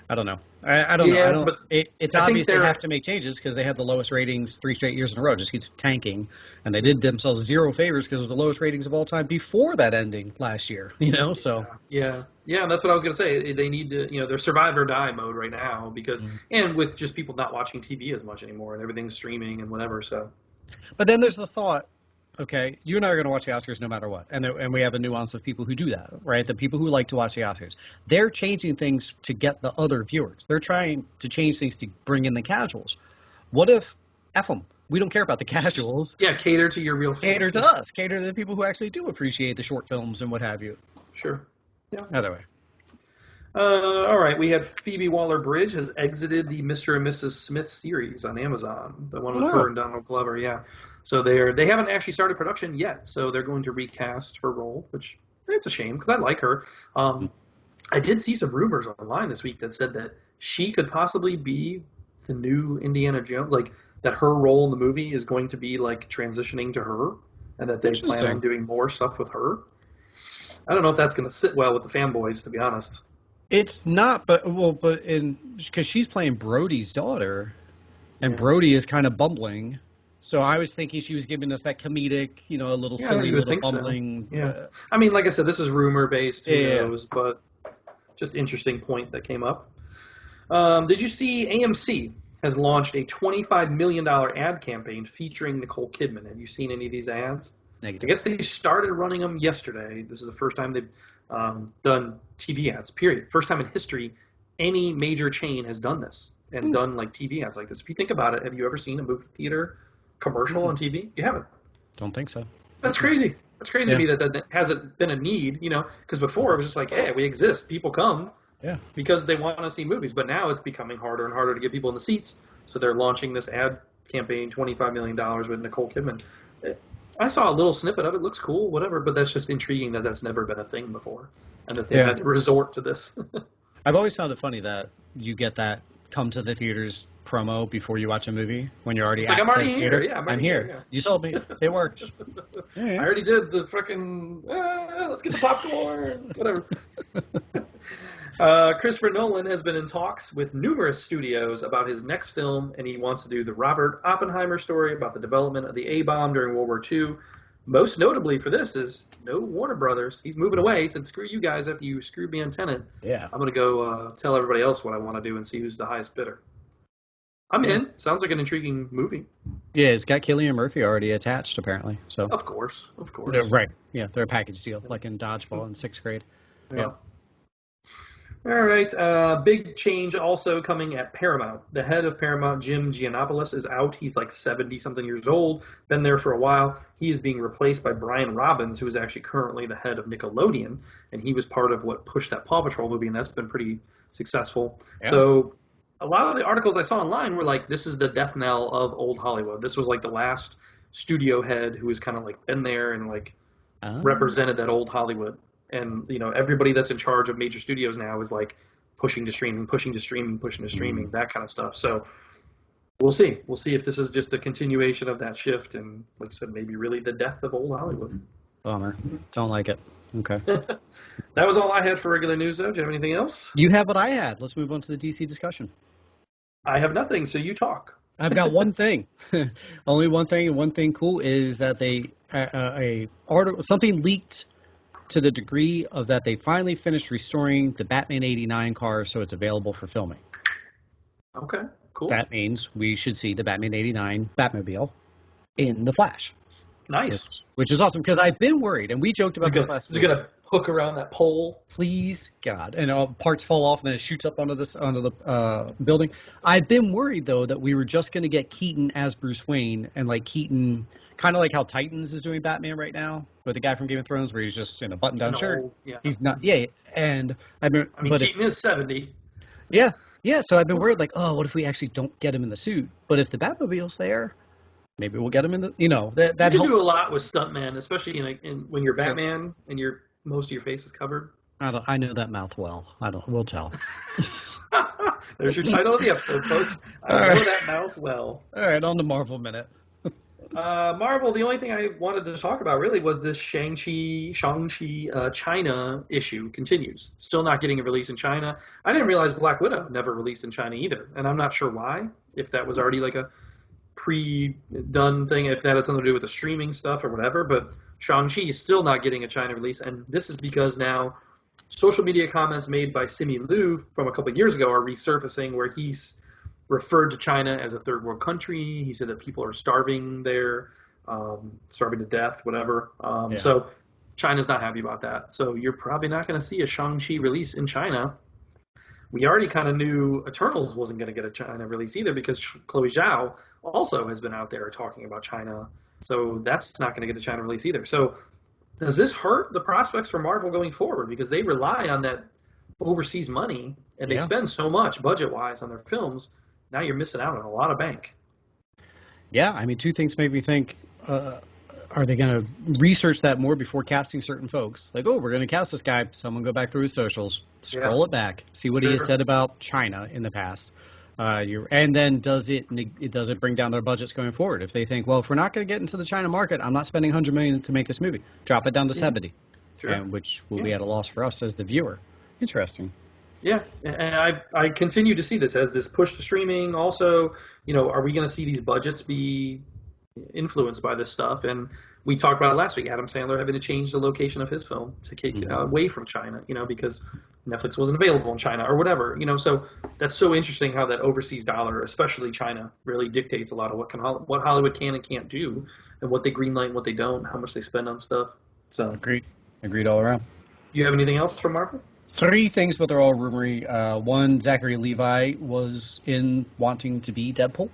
Speaker 2: I don't know. I don't know. But it's obvious they have to make changes because they had the lowest ratings 3 straight years in a row. Just keeps tanking, and they did themselves zero favors because of the lowest ratings of all time before that ending last year. So
Speaker 1: yeah, that's what I was going to say. They need to, they're survive or die mode right now because, and with just people not watching TV as much anymore and everything's streaming and whatever. So,
Speaker 2: but then there's the thought. Okay, you and I are going to watch the Oscars no matter what. And we have a nuance of people who do that, right? The people who like to watch the Oscars. They're changing things to get the other viewers. They're trying to change things to bring in the casuals. What if, F them, we don't care about the casuals.
Speaker 1: Yeah, cater to your real fans.
Speaker 2: Cater to us. Cater to the people who actually do appreciate the short films and what have you.
Speaker 1: Sure. Yeah.
Speaker 2: Either way.
Speaker 1: All right, we have Phoebe Waller-Bridge has exited the Mr. and Mrs. Smith series on Amazon. The one with her and Donald Glover, yeah. So they haven't actually started production yet, so they're going to recast her role, which it's a shame because I like her. I did see some rumors online this week that said that she could possibly be the new Indiana Jones, that her role in the movie is going to be transitioning to her, and that they plan on doing more stuff with her. I don't know if that's going to sit well with the fanboys, to be honest.
Speaker 2: It's not, but because she's playing Brody's daughter, and Brody is kind of bumbling. So I was thinking she was giving us that comedic, a little silly, little bumbling.
Speaker 1: So. Yeah. I mean, like I said, this is rumor based, who knows, but just interesting point that came up. Did you see AMC has launched a $25 million ad campaign featuring Nicole Kidman? Have you seen any of these ads?
Speaker 2: Negative.
Speaker 1: I guess they started running them yesterday. This is the first time they've done TV ads, period. First time in history any major chain has done this and done TV ads like this. If you think about it, have you ever seen a movie theater commercial on TV? You haven't.
Speaker 2: Don't think so.
Speaker 1: That's crazy. That's crazy to me that hasn't been a need, because before it was just hey, we exist. People come because they want to see movies. But now it's becoming harder and harder to get people in the seats. So they're launching this ad campaign, $25 million with Nicole Kidman. I saw a little snippet of it. Looks cool, whatever, but that's just intriguing that that's never been a thing before and that they had to resort to this.
Speaker 2: I've always found it funny that you get that come to the theaters promo before you watch a movie when you're already at
Speaker 1: I'm already here.
Speaker 2: theater.
Speaker 1: Yeah,
Speaker 2: I'm here.
Speaker 1: Yeah.
Speaker 2: You sold me. It worked.
Speaker 1: I already did the fucking, let's get the popcorn, whatever. Christopher Nolan has been in talks with numerous studios about his next film, and he wants to do the Robert Oppenheimer story about the development of the A-bomb during World War II. Most notably for this is no Warner Brothers. He's moving away. He said, screw you guys after you screwed me on Tenet.
Speaker 2: Yeah.
Speaker 1: I'm going to go tell everybody else what I want to do and see who's the highest bidder. I'm in. Sounds like an intriguing movie.
Speaker 2: Yeah, it's got Cillian Murphy already attached, apparently. So
Speaker 1: Of course.
Speaker 2: Yeah, right. Yeah, they're a package deal, like in Dodgeball in 6th grade.
Speaker 1: Yeah. All right. Big change also coming at Paramount. The head of Paramount, Jim Giannopoulos, is out. He's 70-something years old, been there for a while. He is being replaced by Brian Robbins, who is actually currently the head of Nickelodeon, and he was part of what pushed that Paw Patrol movie, and that's been pretty successful. Yeah. So a lot of the articles I saw online were this is the death knell of old Hollywood. This was the last studio head who was kind of been there and represented that old Hollywood. And, everybody that's in charge of major studios now is pushing to streaming, that kind of stuff. So we'll see. We'll see if this is just a continuation of that shift and, like I said, maybe really the death of old Hollywood.
Speaker 2: Bummer. Don't like it. Okay.
Speaker 1: That was all I had for regular news, though. Do you have anything else?
Speaker 2: You have what I had. Let's move on to the DC discussion.
Speaker 1: I have nothing, so you talk.
Speaker 2: I've got one thing. Only one thing, and one thing cool is that they something leaked to the degree of that they finally finished restoring the Batman '89 car, so it's available for filming.
Speaker 1: Okay, cool.
Speaker 2: That means we should see the Batman '89 Batmobile in The Flash.
Speaker 1: Nice.
Speaker 2: Which is awesome, because I've been worried, and we joked about this last week.
Speaker 1: Is it going to hook around that pole?
Speaker 2: Please, God. And parts fall off, and then it shoots up onto the building. I've been worried, though, that we were just going to get Keaton as Bruce Wayne, and like Keaton, kind of like how Titans is doing Batman right now, with the guy from Game of Thrones, where he's just in a button-down shirt.
Speaker 1: Yeah.
Speaker 2: He's not, yeah, and
Speaker 1: Keaton is 70.
Speaker 2: Yeah, so I've been worried, like, oh, what if we actually don't get him in the suit? But if the Batmobile's there, maybe we'll get him in the, that
Speaker 1: you
Speaker 2: helps.
Speaker 1: can do a lot with stuntman, especially when you're Batman and most of your face is covered.
Speaker 2: I know that mouth well. We'll tell.
Speaker 1: There's your title of the episode, folks. I know that mouth well.
Speaker 2: All right, on to Marvel Minute.
Speaker 1: Marvel, the only thing I wanted to talk about really was this Shang-Chi China issue continues. Still not getting a release in China. I didn't realize Black Widow never released in China either, and I'm not sure why, if that was already like a pre-done thing, if that had something to do with the streaming stuff or whatever, but Shang-Chi is still not getting a China release, and this is because now social media comments made by Simi Liu from a couple of years ago are resurfacing, where he's referred to China as a third world country. He said that people are starving there, starving to death, whatever. So China's not happy about that. So you're probably not going to see a Shang-Chi release in China. We already kind of knew Eternals wasn't going to get a China release either, because Chloe Zhao also has been out there talking about China. So that's not going to get a China release either. So does this hurt the prospects for Marvel going forward? Because they rely on that overseas money, and they spend so much budget-wise on their films. Now you're missing out on a lot of bank. Yeah,
Speaker 2: I mean, two things made me think, are they going to research that more before casting certain folks? Like, oh, we're going to cast this guy. Someone go back through his socials, scroll it back, see what he has said about China in the past. And then does it bring down their budgets going forward? If they think, well, if we're not going to get into the China market, I'm not spending $100 million to make this movie. Drop it down to 70, which will be at a loss for us as the viewer. Interesting.
Speaker 1: Yeah, and I continue to see this as this push to streaming. Also, are we going to see these budgets be influenced by this stuff? And we talked about it last week, Adam Sandler having to change the location of his film to take it away from China, because Netflix wasn't available in China or whatever. So that's so interesting how that overseas dollar, especially China, really dictates a lot of what Hollywood can and can't do, and what they greenlight and what they don't, how much they spend on stuff. So
Speaker 2: agreed all around.
Speaker 1: You have anything else from Marvel?
Speaker 2: 3 things, but they're all rumory. One, Zachary Levi was in wanting to be Deadpool,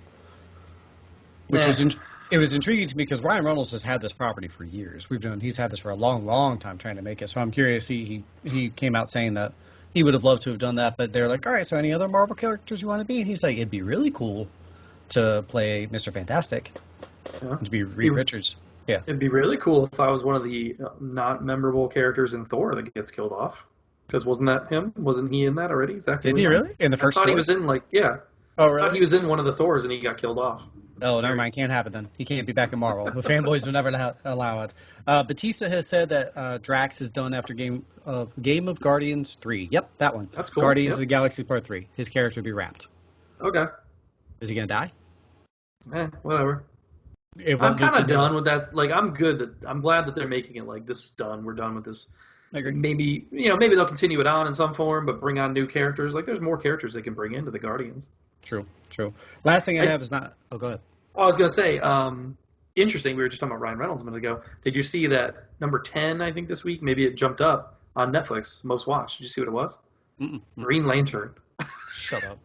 Speaker 2: which it was intriguing to me, because Ryan Reynolds has had this property for years. He's had this for a long, long time trying to make it. So I'm curious. He came out saying that he would have loved to have done that, but they're like, all right, so any other Marvel characters you want to be? And he's like, it'd be really cool to play Mr. Fantastic, to be Reed Richards. Yeah,
Speaker 1: it'd be really cool if I was one of the not memorable characters in Thor that gets killed off. Because wasn't that him? Wasn't he in that already? Exactly.
Speaker 2: Did he really? In the first
Speaker 1: I thought
Speaker 2: Thor?
Speaker 1: He was in, Oh, really? I thought he was in one of the Thors and he got killed off.
Speaker 2: Oh, never mind. Can't happen then. He can't be back in Marvel. The fanboys would never allow it. Batista has said that Drax is done after Game of Guardians 3. Yep, that one.
Speaker 1: That's cool.
Speaker 2: Guardians of the Galaxy Part 3. His character will be wrapped.
Speaker 1: Okay.
Speaker 2: Is he going to die?
Speaker 1: Whatever. I'm kind of done with that. I'm good. I'm glad that they're making it like, this is done. We're done with this. Maybe they'll continue it on in some form, but bring on new characters. There's more characters they can bring into the Guardians.
Speaker 2: True. Last thing I have is not. Oh, go ahead.
Speaker 1: I was going to say, interesting. We were just talking about Ryan Reynolds a minute ago. Did you see that number 10? I think this week, maybe it jumped up on Netflix, most watched. Did you see what it was? Green Lantern.
Speaker 2: Shut up.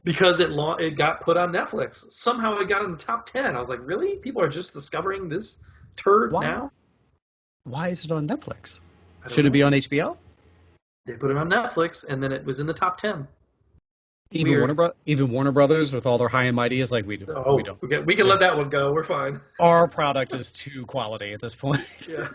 Speaker 1: Because it got put on Netflix. Somehow it got in the top 10. I was like, really? People are just discovering this turd now?
Speaker 2: Why is it on Netflix? Should it be on HBO?
Speaker 1: They put it on Netflix, and then it was in the top 10.
Speaker 2: Even Warner Brothers, with all their high and mighty, is like, we don't.
Speaker 1: We can let that one go. We're fine.
Speaker 2: Our product is too quality at this point.
Speaker 1: Yeah.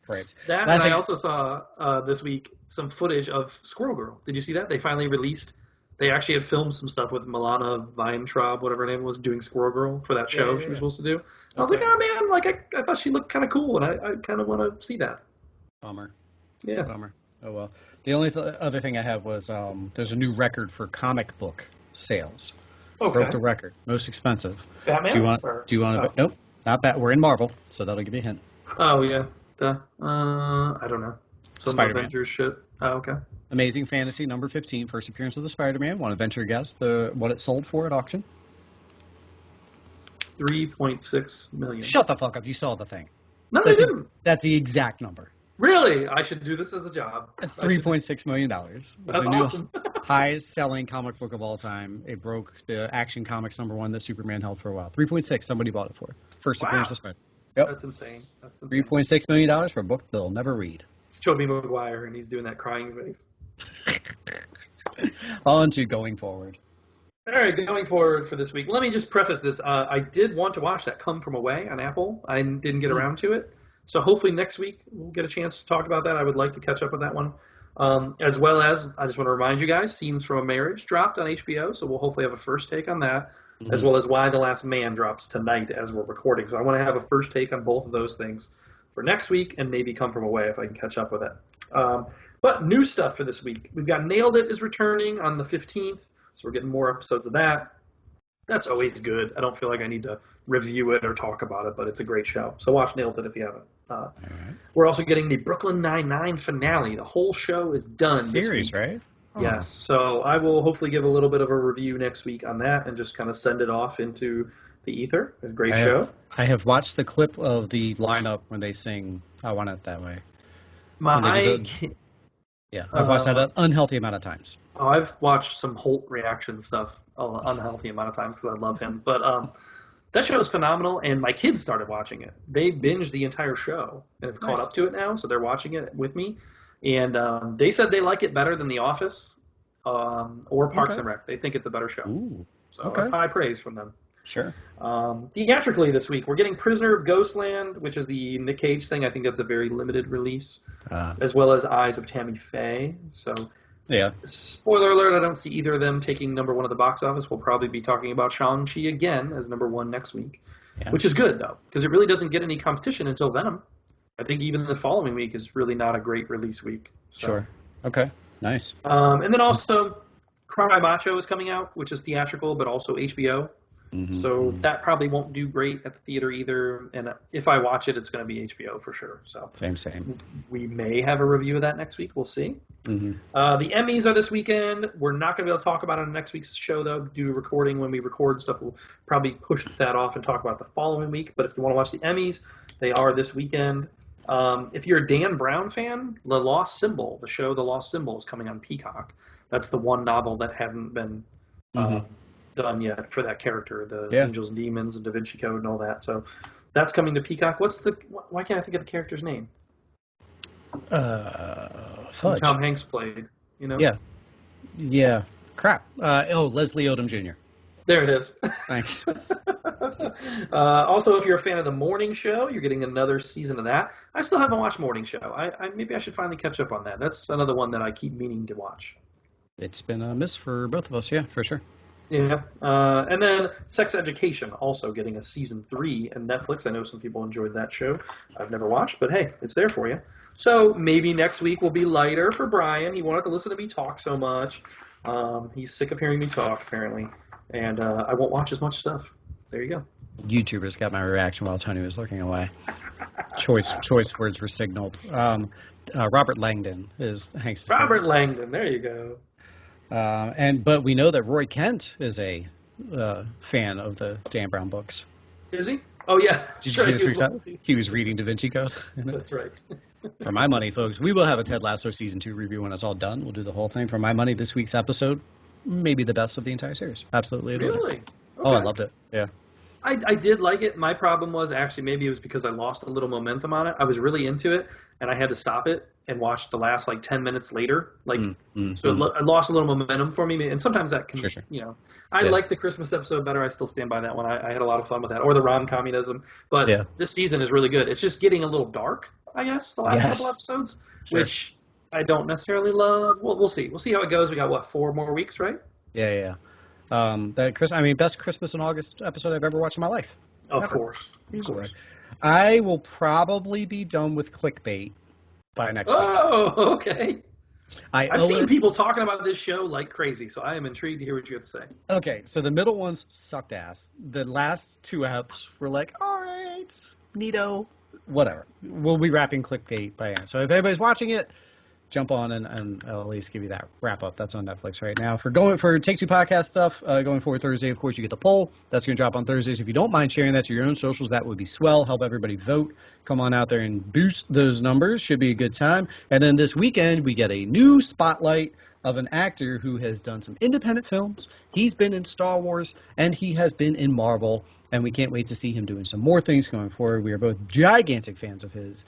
Speaker 2: Right.
Speaker 1: That, and I also saw this week some footage of Squirrel Girl. Did you see that? They finally released They actually had filmed some stuff with Milana Weintraub, whatever her name was, doing Squirrel Girl for that show she was supposed to do. I was like, oh man, like I thought she looked kind of cool, and I kind of want to see that.
Speaker 2: Bummer.
Speaker 1: Yeah.
Speaker 2: Bummer. Oh well. The only other thing I have was there's a new record for comic book sales.
Speaker 1: Okay.
Speaker 2: Broke the record. Most expensive.
Speaker 1: Batman?
Speaker 2: Do you want to? Nope. Not Bat. We're in Marvel, so that'll give you a hint.
Speaker 1: Oh yeah. I don't know. Some
Speaker 2: Spider-Man.
Speaker 1: Avengers shit. Oh, okay.
Speaker 2: Amazing Fantasy number 15, first appearance of the Spider-Man. Want to venture a guess what it sold for at auction?
Speaker 1: $3.6 million.
Speaker 2: Shut the fuck up! You saw the thing.
Speaker 1: No, they didn't.
Speaker 2: That's the exact number.
Speaker 1: Really? I should do this as a job.
Speaker 2: $3.6 million.
Speaker 1: That's
Speaker 2: the
Speaker 1: awesome.
Speaker 2: Highest selling comic book of all time. It broke the Action Comics #1 that Superman held for a while. 3.6. Somebody bought it for. First appearance of Spider. Yep.
Speaker 1: That's insane.
Speaker 2: $3.6 million for a book they'll never read.
Speaker 1: It's Tobey Maguire, and he's doing that crying face.
Speaker 2: On to going forward.
Speaker 1: All right, going forward for this week. Let me just preface this. I did want to watch that Come From Away on Apple. I didn't get around to it. So hopefully next week we'll get a chance to talk about that. I would like to catch up with that one. As well as, I just want to remind you guys, Scenes from a Marriage dropped on HBO, so we'll hopefully have a first take on that, as well as Why the Last Man drops tonight as we're recording. So I want to have a first take on both of those things for next week, and maybe Come From Away if I can catch up with it. But new stuff for this week. We've got Nailed It is returning on the 15th, so we're getting more episodes of that. That's always good. I don't feel like I need to review it or talk about it, but it's a great show. So watch Nailed It if you haven't. We're also getting the Brooklyn Nine-Nine finale. The whole show is done
Speaker 2: Series,
Speaker 1: this week.
Speaker 2: right?
Speaker 1: Yes. So I will hopefully give a little bit of a review next week on that and just kind of send it off into the ether. A great show.
Speaker 2: I have watched the clip of the lineup when they sing I Want It That Way. Yeah, I've watched that an unhealthy amount of times.
Speaker 1: Oh, I've watched some Holt reaction stuff an unhealthy amount of times because I love him. But that show is phenomenal, and my kids started watching it. They binged the entire show and have caught up to it now, so they're watching it with me. And they said they like it better than The Office or Parks and Rec. They think it's a better show.
Speaker 2: Ooh,
Speaker 1: so that's high praise from them.
Speaker 2: Sure.
Speaker 1: Theatrically this week, we're getting Prisoner of Ghostland, which is the Nick Cage thing. I think that's a very limited release, as well as Eyes of Tammy Faye. So,
Speaker 2: yeah.
Speaker 1: Spoiler alert, I don't see either of them taking #1 at the box office. We'll probably be talking about Shang-Chi again as #1 next week, which is good, though, because it really doesn't get any competition until Venom. I think even the following week is really not a great release week. So.
Speaker 2: Sure. Okay. Nice.
Speaker 1: And then also, Cry Macho is coming out, which is theatrical, but also HBO. So that probably won't do great at the theater either. And if I watch it, it's going to be HBO for sure. So
Speaker 2: Same. We
Speaker 1: may have a review of that next week. We'll see. The Emmys are this weekend. We're not going to be able to talk about it on next week's show, though. Due to recording, when we record stuff, we'll probably push that off and talk about the following week. But if you want to watch the Emmys, they are this weekend. If you're a Dan Brown fan, The Lost Symbol, the show The Lost Symbol, is coming on Peacock. That's the one novel that hadn't been done yet for that character, the Angels and Demons and Da Vinci Code and all that. So that's coming to Peacock. Why can't I think of the character's name?
Speaker 2: Fudge.
Speaker 1: Tom Hanks played, you know?
Speaker 2: Yeah. Crap. Leslie Odom Jr.
Speaker 1: There it is.
Speaker 2: Thanks.
Speaker 1: Also, if you're a fan of The Morning Show, you're getting another season of that. I still haven't watched Morning Show. Maybe I should finally catch up on that. That's another one that I keep meaning to watch.
Speaker 2: It's been a miss for both of us, yeah, for sure.
Speaker 1: Yeah. And then Sex Education, also getting a season 3 on Netflix. I know some people enjoyed that show. I've never watched, but hey, it's there for you. So maybe next week will be lighter for Brian. He wanted to listen to me talk so much. He's sick of hearing me talk, apparently. And I won't watch as much stuff. There you go.
Speaker 2: YouTubers got my reaction while Tony was looking away. Choice words were signaled. Robert Langdon is Hank's.
Speaker 1: Robert Langdon, there you go.
Speaker 2: But we know that Roy Kent is a fan of the Dan Brown books.
Speaker 1: Is he? Oh, yeah.
Speaker 2: Did you see this week's? He was reading Da Vinci Code.
Speaker 1: That's right.
Speaker 2: For my money, folks, we will have a Ted Lasso Season 2 review when it's all done. We'll do the whole thing. For my money, this week's episode, maybe the best of the entire series. Absolutely.
Speaker 1: Really? Okay.
Speaker 2: Oh, I loved it. Yeah.
Speaker 1: I did like it. My problem was actually maybe it was because I lost a little momentum on it. I was really into it, and I had to stop it and watch the last 10 minutes later. So it lost a little momentum for me. And sometimes that can, I like the Christmas episode better. I still stand by that one. I had a lot of fun with that, or the rom-communism. But this season is really good. It's just getting a little dark, I guess, the last couple episodes, which I don't necessarily love. We'll see. We'll see how it goes. We got, 4 more weeks, right?
Speaker 2: Yeah. Best Christmas in August episode I've ever watched in my life.
Speaker 1: Of
Speaker 2: Ever.
Speaker 1: course.
Speaker 2: Easily. I will probably be done with clickbait by next week.
Speaker 1: Oh, okay. I've seen
Speaker 2: it.
Speaker 1: people talking about this show like crazy, so I am intrigued to hear what you have to say.
Speaker 2: Okay, so the middle ones sucked ass. The last 2 eps were like, all right, neato, whatever. We'll be wrapping clickbait by end. So if anybody's watching it, jump on and I'll at least give you that wrap up. That's on Netflix right now. For Take Two podcast stuff, going forward Thursday, of course, you get the poll. That's going to drop on Thursdays. If you don't mind sharing that to your own socials, that would be swell. Help everybody vote. Come on out there and boost those numbers. Should be a good time. And then this weekend, we get a new spotlight of an actor who has done some independent films. He's been in Star Wars, and he has been in Marvel. And we can't wait to see him doing some more things going forward. We are both gigantic fans of his,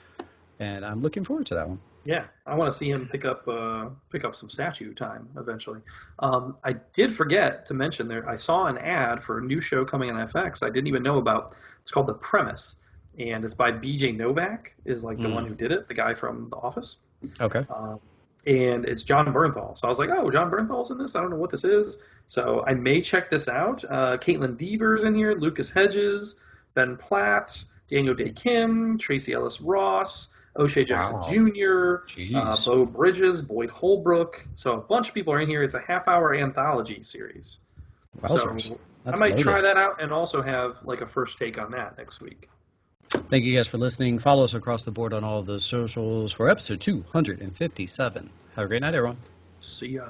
Speaker 2: and I'm looking forward to that one.
Speaker 1: Yeah, I want to see him pick up some statue time eventually. I did forget to mention there. I saw an ad for a new show coming on FX. I didn't even know about. It's called The Premise, and it's by B.J. Novak. Is like the one who did it, the guy from The Office.
Speaker 2: Okay.
Speaker 1: And it's John Bernthal. So I was like, oh, John Bernthal's in this. I don't know what this is. So I may check this out. Caitlin Deaver's in here. Lucas Hedges, Ben Platt, Daniel Day Kim, Tracy Ellis Ross. O'Shea Jackson Jr., Bo Bridges, Boyd Holbrook. So a bunch of people are in here. It's a half-hour anthology series. So I might try that out and also have like a first take on that next week.
Speaker 2: Thank you guys for listening. Follow us across the board on all of the socials for episode 257. Have a great night, everyone.
Speaker 1: See ya.